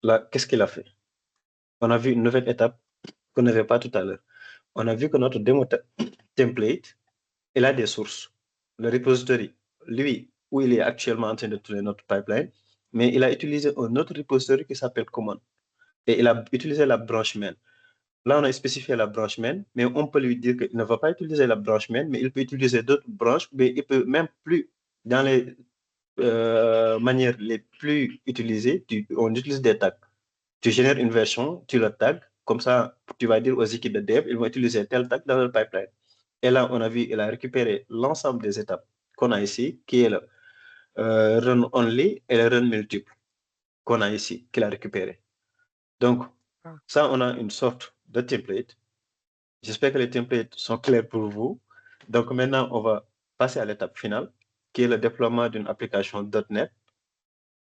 Là, qu'est-ce qu'il a fait? On a vu une nouvelle étape qu'on n'avait pas tout à l'heure. On a vu que notre démo template, il a des sources. Le repository, lui, où il est actuellement en train de tourner notre pipeline, mais il a utilisé un autre repository qui s'appelle common. Et il a utilisé la branche main. Là, on a spécifié la branche main, mais on peut lui dire qu'il ne va pas utiliser la branche main, mais il peut utiliser d'autres branches, mais il peut même plus, dans les manières les plus utilisées, on utilise des tags. Tu génères une version, tu le tags, comme ça, tu vas dire aux équipes de dev, ils vont utiliser tel tag dans le pipeline. Et là, on a vu, il a récupéré l'ensemble des étapes qu'on a ici, qui est le run only et le run multiple qu'on a ici, qu'il a récupéré. Donc, ça, on a une sorte de template. J'espère que les templates sont clairs pour vous. Donc, maintenant, on va passer à l'étape finale, qui est le déploiement d'une application .NET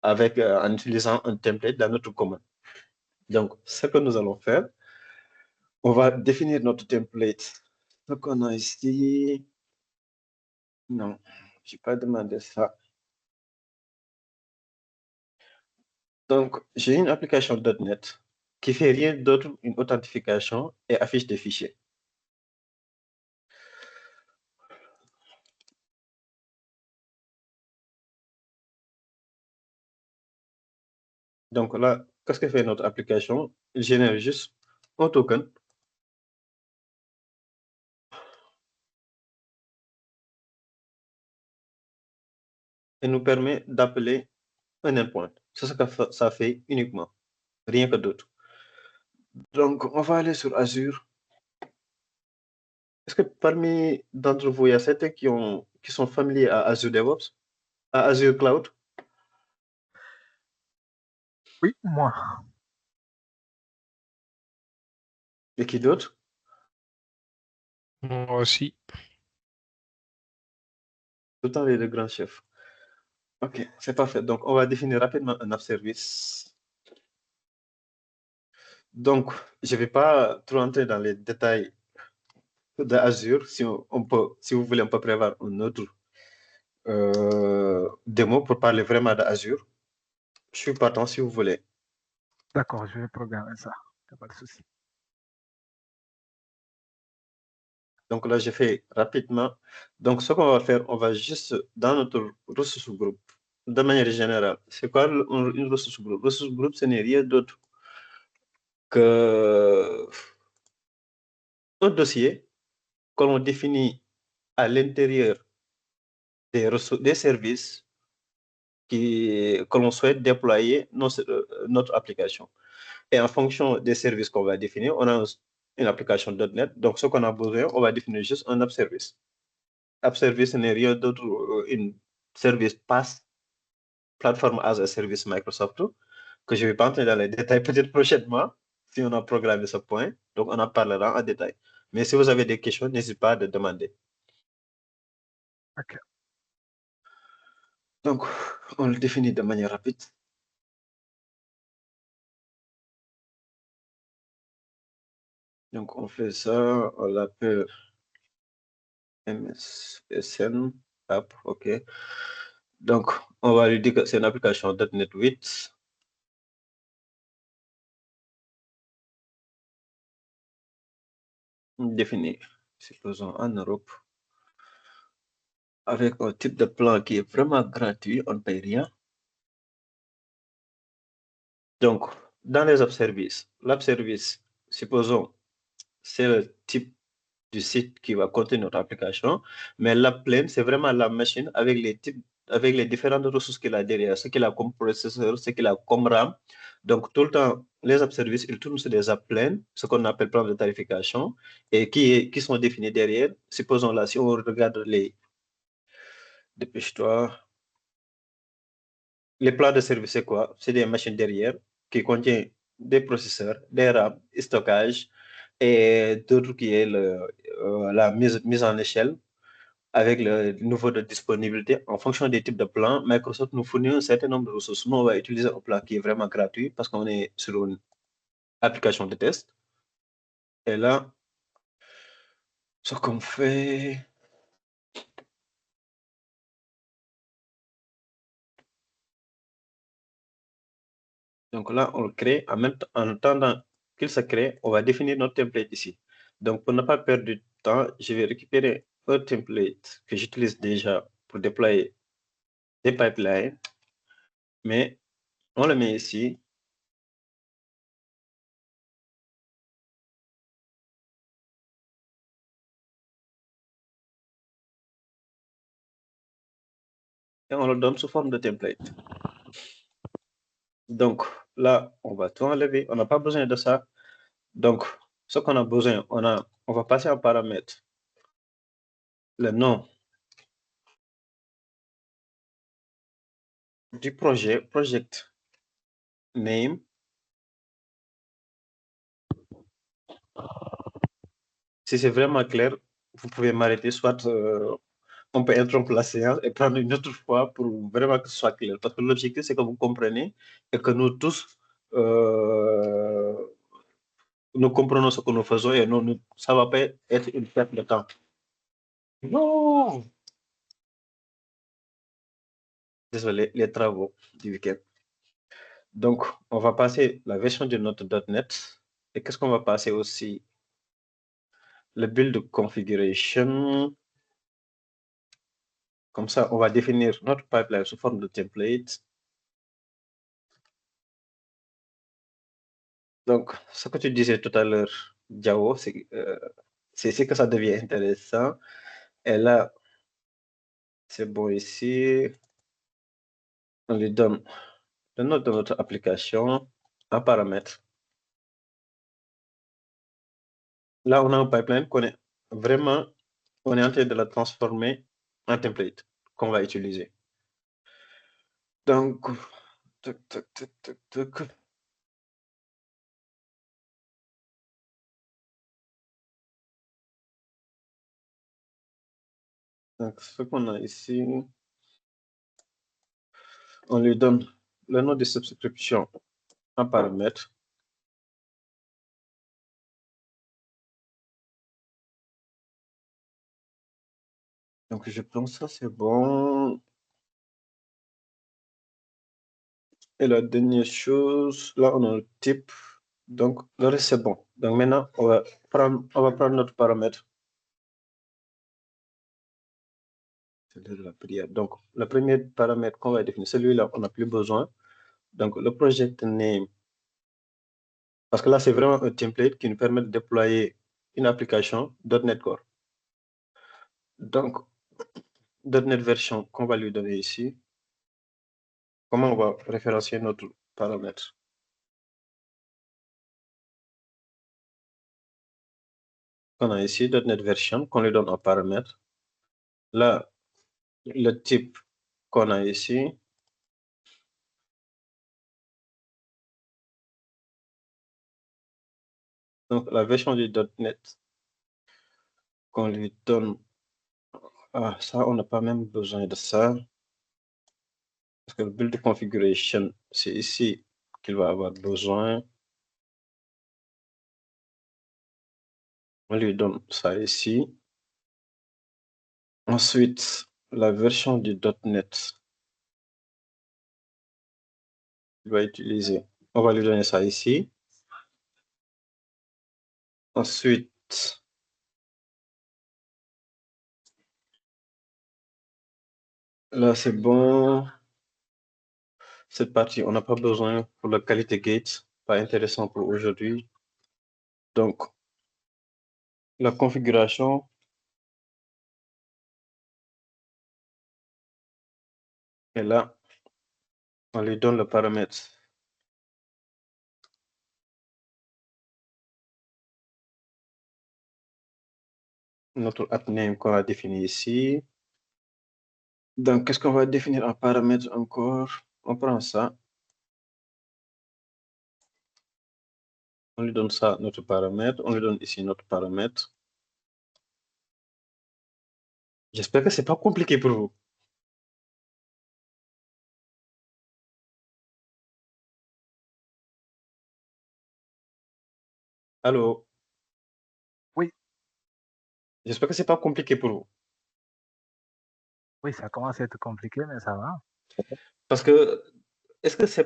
avec, en utilisant un template dans notre commande. Donc, ce que nous allons faire, on va définir notre template. Ce qu'on a ici, non, je n'ai pas demandé ça. Donc, j'ai une application .NET qui fait rien d'autre qu'une authentification et affiche des fichiers. Donc là, qu'est-ce que fait notre application? Il génère juste un token. Et nous permet d'appeler un endpoint. C'est ce que ça fait uniquement, rien que d'autre. Donc, on va aller sur Azure. Est-ce que parmi d'entre vous, il y a certains qui sont familiers à Azure DevOps, à Azure Cloud? Oui, moi. Et qui d'autre? Moi aussi. Tout le temps les deux grands chefs. OK, c'est parfait. Donc, on va définir rapidement un app service. Donc, je ne vais pas trop entrer dans les détails de Azure. Si vous voulez, on peut prévoir un autre démo pour parler vraiment d'Azure. Je suis partant si vous voulez. D'accord, je vais programmer ça. Il n'y a pas de souci. Donc là, j'ai fait rapidement. Donc, ce qu'on va faire, on va juste dans notre ressource groupe, de manière générale. C'est quoi une ressource groupe? Ressource groupe, ce n'est rien d'autre que un dossier que l'on définit à l'intérieur des services que l'on souhaite déployer notre application. Et en fonction des services qu'on va définir, on a une application .NET. Donc, ce qu'on a besoin, on va définir juste un app service. App service n'est rien d'autre une service pass platform as a service Microsoft, que je ne vais pas entrer dans les détails peut-être prochainement, si on a programmé ce point. Donc, on en parlera en détail. Mais si vous avez des questions, n'hésitez pas à demander. OK. Donc, on le définit de manière rapide. Donc, on fait ça, on l'appelle MSN app, OK. Donc, on va lui dire que c'est une application .NET 8. Définie, supposons en Europe. avec un type de plan qui est vraiment gratuit, on ne paye rien. Donc, dans les app services, l'app service, supposons, c'est le type du site qui va contenir notre application, mais l'app plane, c'est vraiment la machine avec les différentes ressources qu'il a derrière, ce qu'il a comme processeur, ce qu'il a comme RAM. Donc, tout le temps, les app services, ils tournent sur des app planes, ce qu'on appelle plan de tarification, et qui sont définis derrière. Supposons là, si on regarde dépêche-toi, les plans de service, c'est quoi? C'est des machines derrière qui contiennent des processeurs, des RAM, stockage et d'autres qui est la mise en échelle avec le niveau de disponibilité en fonction des types de plans. Microsoft nous fournit un certain nombre de ressources. Nous, on va utiliser un plan qui est vraiment gratuit parce qu'on est sur une application de test. Et là, ce qu'on fait, donc là, on le crée en attendant qu'il se crée, on va définir notre template ici. Donc, pour ne pas perdre du temps, je vais récupérer un template que j'utilise déjà pour déployer des pipelines, mais on le met ici. Et on le donne sous forme de template. Donc, là, on va tout enlever. On n'a pas besoin de ça. Donc, ce qu'on a besoin, on va passer en paramètre le nom du projet, project name. Si c'est vraiment clair, vous pouvez m'arrêter, soit on peut interrompre la séance et prendre une autre fois pour vraiment que ce soit clair. Parce que l'objectif, c'est que vous compreniez et que nous tous, nous comprenons ce que nous faisons et ça ne va pas être une perte de temps. Non! Désolé, les travaux du week-end. Donc, on va passer la version de notre .NET. Et qu'est-ce qu'on va passer aussi? Le build configuration. Comme ça, on va définir notre pipeline sous forme de template. Donc, ce que tu disais tout à l'heure, Jao, c'est que ça devient intéressant. Et là, c'est bon ici. On lui donne le nom de notre application, un paramètre. Là, on a un pipeline qu'on est vraiment, on est en train de la transformer en template qu'on va utiliser. Donc, tuc, tuc, tuc, tuc, tuc. Donc, ce qu'on a ici, on lui donne le nom de subscription en paramètre. Donc, je pense que ça, c'est bon. Et la dernière chose, là, on a le type. Donc, le reste, c'est bon. Donc, maintenant, on va prendre notre paramètre. C'est de la prière. Donc, le premier paramètre qu'on va définir, celui-là, on n'a plus besoin. Donc, le project name. Parce que là, c'est vraiment un template qui nous permet de déployer une application .NET Core. Donc, .NET version qu'on va lui donner ici. Comment on va référencier notre paramètre? On a ici .NET version qu'on lui donne en paramètre. Là, le type qu'on a ici. Donc, la version du .NET qu'on lui donne. Ah, ça, on n'a pas même besoin de ça. Parce que le build configuration, c'est ici qu'il va avoir besoin. On lui donne ça ici. Ensuite, la version du .NET qu'il va utiliser. On va lui donner ça ici. Ensuite, Là, c'est bon. Cette partie, on n'a pas besoin pour la qualité gate. Pas intéressant pour aujourd'hui. Donc, la configuration. Et là, on lui donne le paramètre. Notre app name qu'on a défini ici. Donc, qu'est-ce qu'on va définir en paramètre encore? On prend ça. On lui donne ça, notre paramètre. On lui donne ici notre paramètre. J'espère que c'est pas compliqué pour vous. Allô? Oui, J'espère que c'est pas compliqué pour vous. oui, ça commence à être compliqué, mais ça va. Parce que, est-ce que ça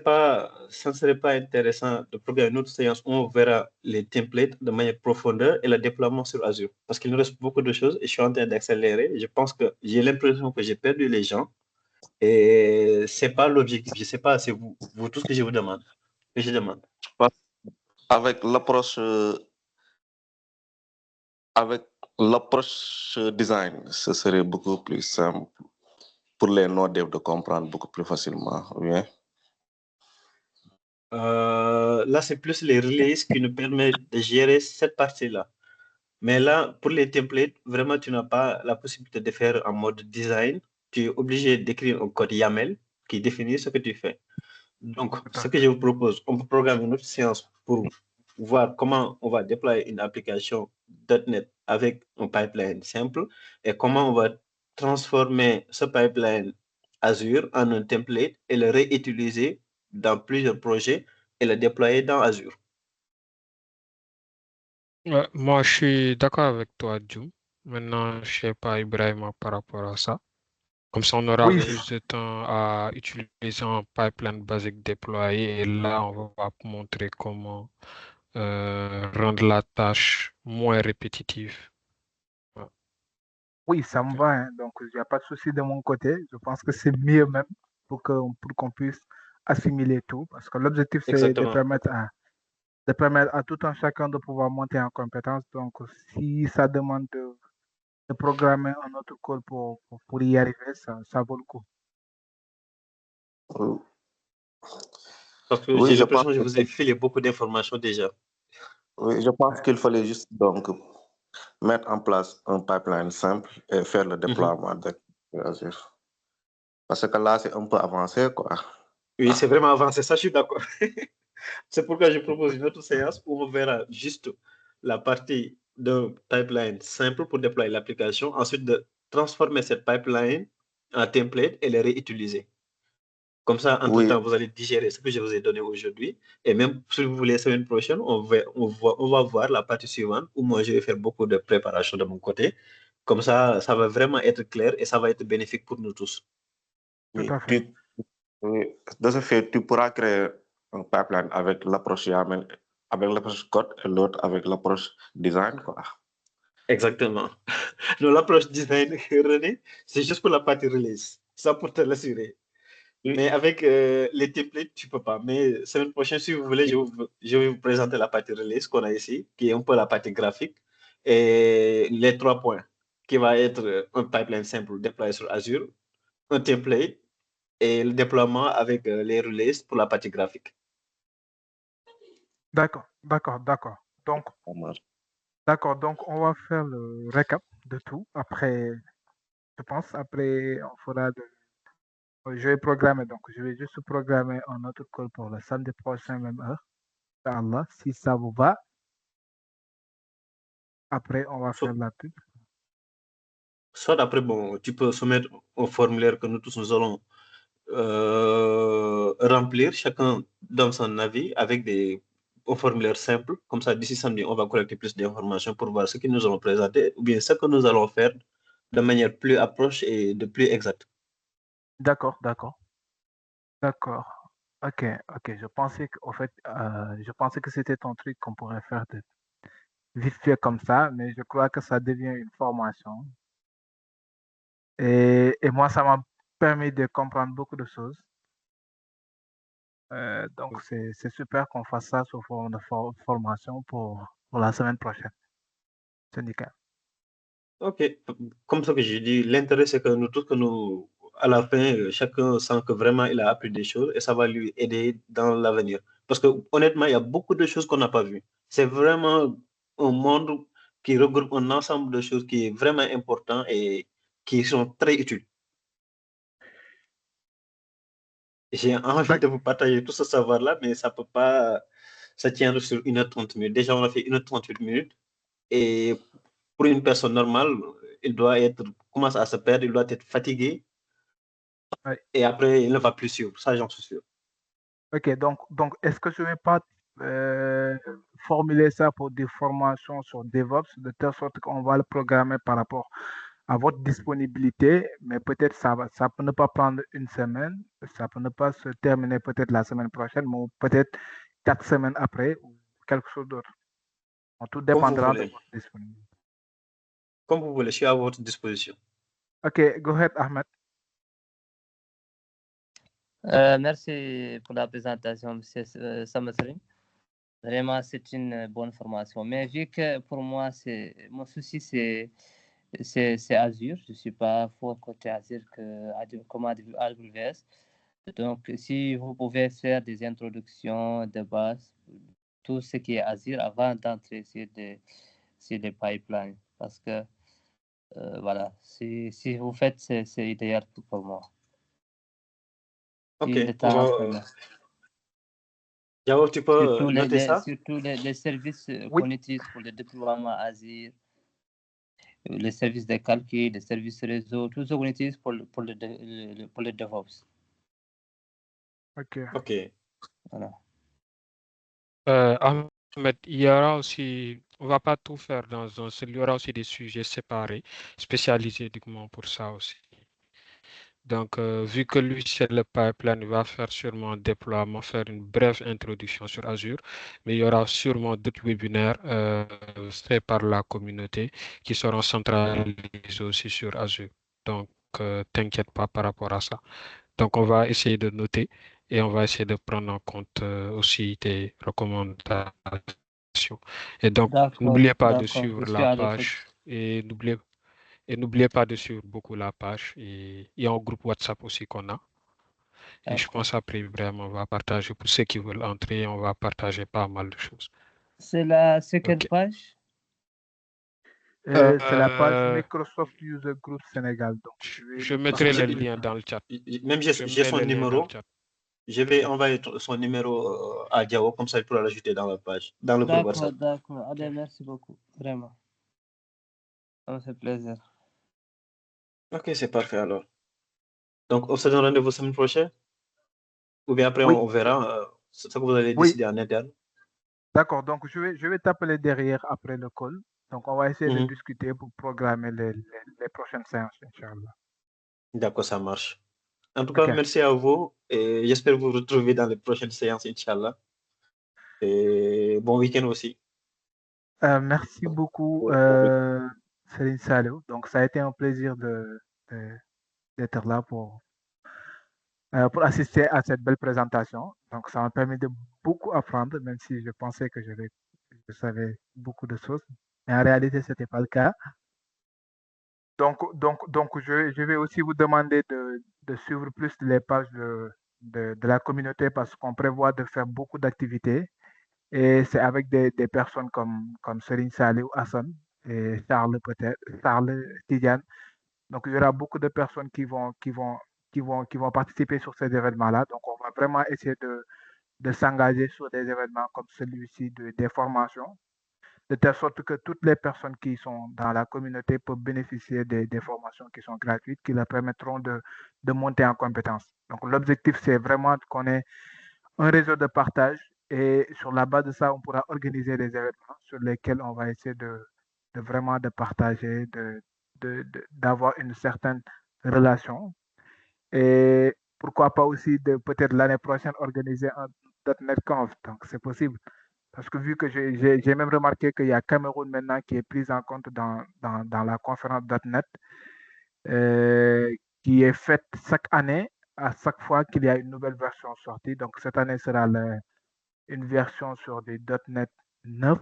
ne serait pas intéressant de programmer une autre séance où on verra les templates de manière profondeur et le déploiement sur Azure? Parce qu'il nous reste beaucoup de choses et je suis en train d'accélérer. Je pense que j'ai l'impression que j'ai perdu les gens et c'est pas l'objectif. Je sais pas, c'est vous tout ce que je vous demande. Que je demande. Avec l'approche design, ce serait beaucoup plus simple pour les non-devs de comprendre beaucoup plus facilement. Oui. Là, c'est plus les releases qui nous permettent de gérer cette partie-là. Mais là, pour les templates, vraiment, tu n'as pas la possibilité de faire en mode design. Tu es obligé d'écrire un code YAML qui définit ce que tu fais. Donc, Tout ce à que fait. je vous propose, on peut programmer une autre séance pour voir comment on va déployer une application .NET avec un pipeline simple et comment on va transformer ce pipeline Azure en un template et le réutiliser dans plusieurs projets et le déployer dans Azure. Ouais, moi, je suis d'accord avec toi, Djoum. Maintenant, je sais pas, Ibrahima, par rapport à ça. Comme ça, on aura Oui, plus de temps à utiliser un pipeline basique déployé. Et là, on va montrer comment rendre la tâche moins répétitive. Ouais, oui, ça me ok. va, hein. Donc, il n'y a pas de souci de mon côté. Je pense que c'est mieux même pour qu'on puisse assimiler tout. Parce que l'objectif, c'est de Exactement. permettre à tout un chacun de pouvoir monter en compétence. Donc, si ça demande de programmer un autre code pour y arriver, ça vaut le coup. Parce que Oui, j'ai je pense l'impression que je que, vous ai filé beaucoup d'informations déjà. oui, je pense Ouais. qu'il fallait juste donc mettre en place un pipeline simple et faire le déploiement de Azure. Parce que là, c'est un peu avancé, quoi. Oui, c'est vraiment avancé, ça, je suis d'accord. C'est pourquoi je propose une autre séance où on verra juste la partie de pipeline simple pour déployer l'application, ensuite de transformer cette pipeline en template et les réutiliser. Comme ça, Oui, entre-temps, vous allez digérer ce que je vous ai donné aujourd'hui. Et même si vous voulez, semaine prochaine, on va voir la partie suivante où moi, je vais faire beaucoup de préparation de mon côté. Comme ça va vraiment être clair et ça va être bénéfique pour nous tous. Tout oui, à fait. oui. De ce fait, tu pourras créer un pipeline avec l'approche YAML, avec l'approche code et l'autre avec l'approche design, quoi. Exactement. Non, l'approche design, René, c'est juste pour la partie release. Ça pour te l'assurer. Oui, Mais avec les templates, tu peux pas. Mais semaine prochaine, si vous voulez, je vais vous présenter la partie release qu'on a ici, qui est un peu la partie graphique, et les 3 points, qui va être un pipeline simple déployé sur Azure, un template et le déploiement avec les releases pour la partie graphique. D'accord, d'accord, d'accord. Donc, ça marche. d'accord. Donc, on va faire le récap de tout. Après, je pense, après, on fera je vais programmer. Donc, je vais juste programmer un autre call pour le samedi prochain, même heure. Inch'Allah, si ça vous va. Après, on va faire So- la pub. Soit après, bon, tu peux soumettre un formulaire que nous tous nous allons remplir chacun dans son avis avec un formulaire simple. Comme ça, d'ici samedi, on va collecter plus d'informations pour voir ce que nous allons présenter ou bien ce que nous allons faire de manière plus approche et de plus exacte. D'accord, d'accord, d'accord. Ok, ok. Je pensais que c'était ton truc qu'on pourrait faire vite fait comme ça, mais je crois que ça devient une formation. Et moi, ça m'a permis de comprendre beaucoup de choses. Donc, c'est super qu'on fasse ça sous forme de formation pour la semaine prochaine. C'est nickel. Ok, comme ça que j'ai dit, l'intérêt c'est que nous tous, à la fin, chacun sent que vraiment il a appris des choses et ça va lui aider dans l'avenir. Parce que honnêtement, il y a beaucoup de choses qu'on n'a pas vues. C'est vraiment un monde qui regroupe un ensemble de choses qui est vraiment important et qui sont très utiles. J'ai envie de vous partager tout ce savoir-là, mais ça peut pas se tient sur 1h30 minutes. Déjà, on a fait 1h38 minutes et pour une personne normale, il doit commence à se perdre, il doit être fatigué Oui. et après, il ne va plus suivre. Ça, j'en suis sûr. Ok, donc est-ce que je ne vais pas formuler ça pour des formations sur DevOps de telle sorte qu'on va le programmer par rapport à votre disponibilité, mais peut-être ça peut ne pas prendre une semaine, ça peut ne pas se terminer peut-être la semaine prochaine, mais peut-être 4 semaines après ou quelque chose d'autre. Tout Comme vous dépendra de voulez. votre disponibilité. Comme vous voulez, je suis à votre disposition. Ok, go ahead, Ahmed. Merci pour la présentation, M. Samasri. Vraiment, c'est une bonne formation. Mais vu que pour moi, mon souci, c'est Azure. Je ne suis pas fort côté Azure comme AWS. Donc, si vous pouvez faire des introductions de base, tout ce qui est Azure avant d'entrer sur les pipelines. Parce que, voilà, si vous faites, c'est idéal pour moi. Ok, Si le temps permet. Jao, tu peux Surtout noter ça? surtout les services Oui. qu'on utilise pour le déploiement Azure, les services de calcul, les services réseau, tout ce qu'on utilise pour le DevOps. Ok. Ok. Voilà. Ahmed, il y aura aussi, on va pas tout faire dans un seul, il y aura aussi des sujets séparés, spécialisés uniquement pour ça aussi. Donc, vu que lui, c'est le pipeline, il va faire sûrement un déploiement, faire une brève introduction sur Azure, mais il y aura sûrement d'autres webinaires faits par la communauté qui seront centralisés aussi sur Azure. Donc, t'inquiète pas par rapport à ça. Donc, on va essayer de noter et on va essayer de prendre en compte aussi tes recommandations. Et donc, n'oubliez pas de D'accord, suivre je suis la à l'écoute. page et n'oubliez pas de suivre beaucoup la page. Et il y a un groupe WhatsApp aussi qu'on a. Et je D'accord. pense après, vraiment, on va partager pour ceux qui veulent entrer, on va partager pas mal de choses. C'est quelle Ok. page? C'est la page Euh, Microsoft User Group Sénégal. Donc, je mettrai le partager lien dans le chat. Même Je j'ai mets son le lien dans le numéro. chat. Je vais envoyer son numéro à Diao, comme ça il pourra l'ajouter dans la page, dans le groupe WhatsApp. D'accord. Allez, merci beaucoup. Vraiment. Ça me fait plaisir. Ok, c'est parfait alors. Donc, on se donne rendez-vous semaine prochaine? Ou bien après, Oui. on verra ce que vous allez Oui. décider en interne. D'accord, donc je vais t'appeler derrière après le call. Donc, on va essayer de Mhm. discuter pour programmer les prochaines séances, Inch'Allah. D'accord, ça marche. En tout cas, Ok. merci à vous et j'espère vous retrouver dans les prochaines séances, Inch'Allah. Et bon week-end aussi. Merci beaucoup, Bon Céline Salou. Donc, ça a été un plaisir d'être là pour assister à cette belle présentation. Donc, ça m'a permis de beaucoup apprendre, même si je pensais que je savais beaucoup de choses. Mais en réalité, ce n'était pas le cas. Donc je vais aussi vous demander de suivre plus les pages de la communauté parce qu'on prévoit de faire beaucoup d'activités. Et c'est avec des personnes comme Serine Saleh ou Hassan et Charles peut-être, Charles Tidiane. Donc, il y aura beaucoup de personnes qui vont participer sur ces événements-là. Donc, on va vraiment essayer de s'engager sur des événements comme celui-ci des formations, de telle sorte que toutes les personnes qui sont dans la communauté peuvent bénéficier des formations qui sont gratuites, qui leur permettront de monter en compétences. Donc, l'objectif, c'est vraiment qu'on ait un réseau de partage et sur la base de ça, on pourra organiser des événements sur lesquels on va essayer de vraiment de partager, d'avoir une certaine relation. Et pourquoi pas aussi de peut-être l'année prochaine organiser un .NET Conf. Donc, c'est possible. Parce que vu que j'ai même remarqué qu'il y a Cameroun maintenant qui est prise en compte dans la conférence .NET, qui est faite chaque année, à chaque fois qu'il y a une nouvelle version sortie. Donc, cette année sera une version sur des .NET 9.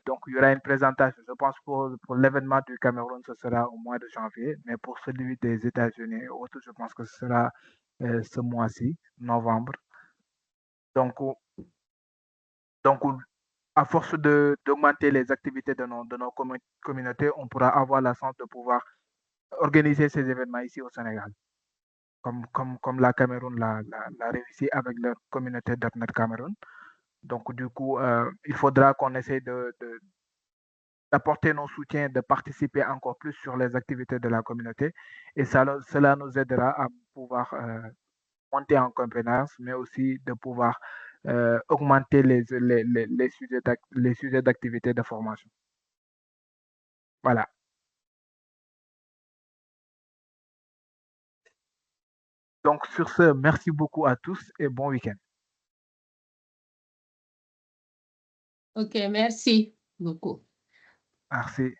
Donc, il y aura une présentation. Je pense pour l'événement du Cameroun, ce sera au mois de janvier. Mais pour celui des États-Unis et autres, je pense que ce sera ce mois-ci, novembre. Donc, à force d'augmenter les activités de nos communautés, on pourra avoir la chance de pouvoir organiser ces événements ici au Sénégal. Comme la Cameroun l'a réussi avec leur communauté .NET Cameroun. Donc, du coup, il faudra qu'on essaie d'apporter nos soutiens, de participer encore plus sur les activités de la communauté. Et cela nous aidera à pouvoir monter en compétences, mais aussi de pouvoir augmenter les sujets d'activité de formation. Voilà. Donc, sur ce, merci beaucoup à tous et bon week-end. Ok, merci beaucoup. Merci.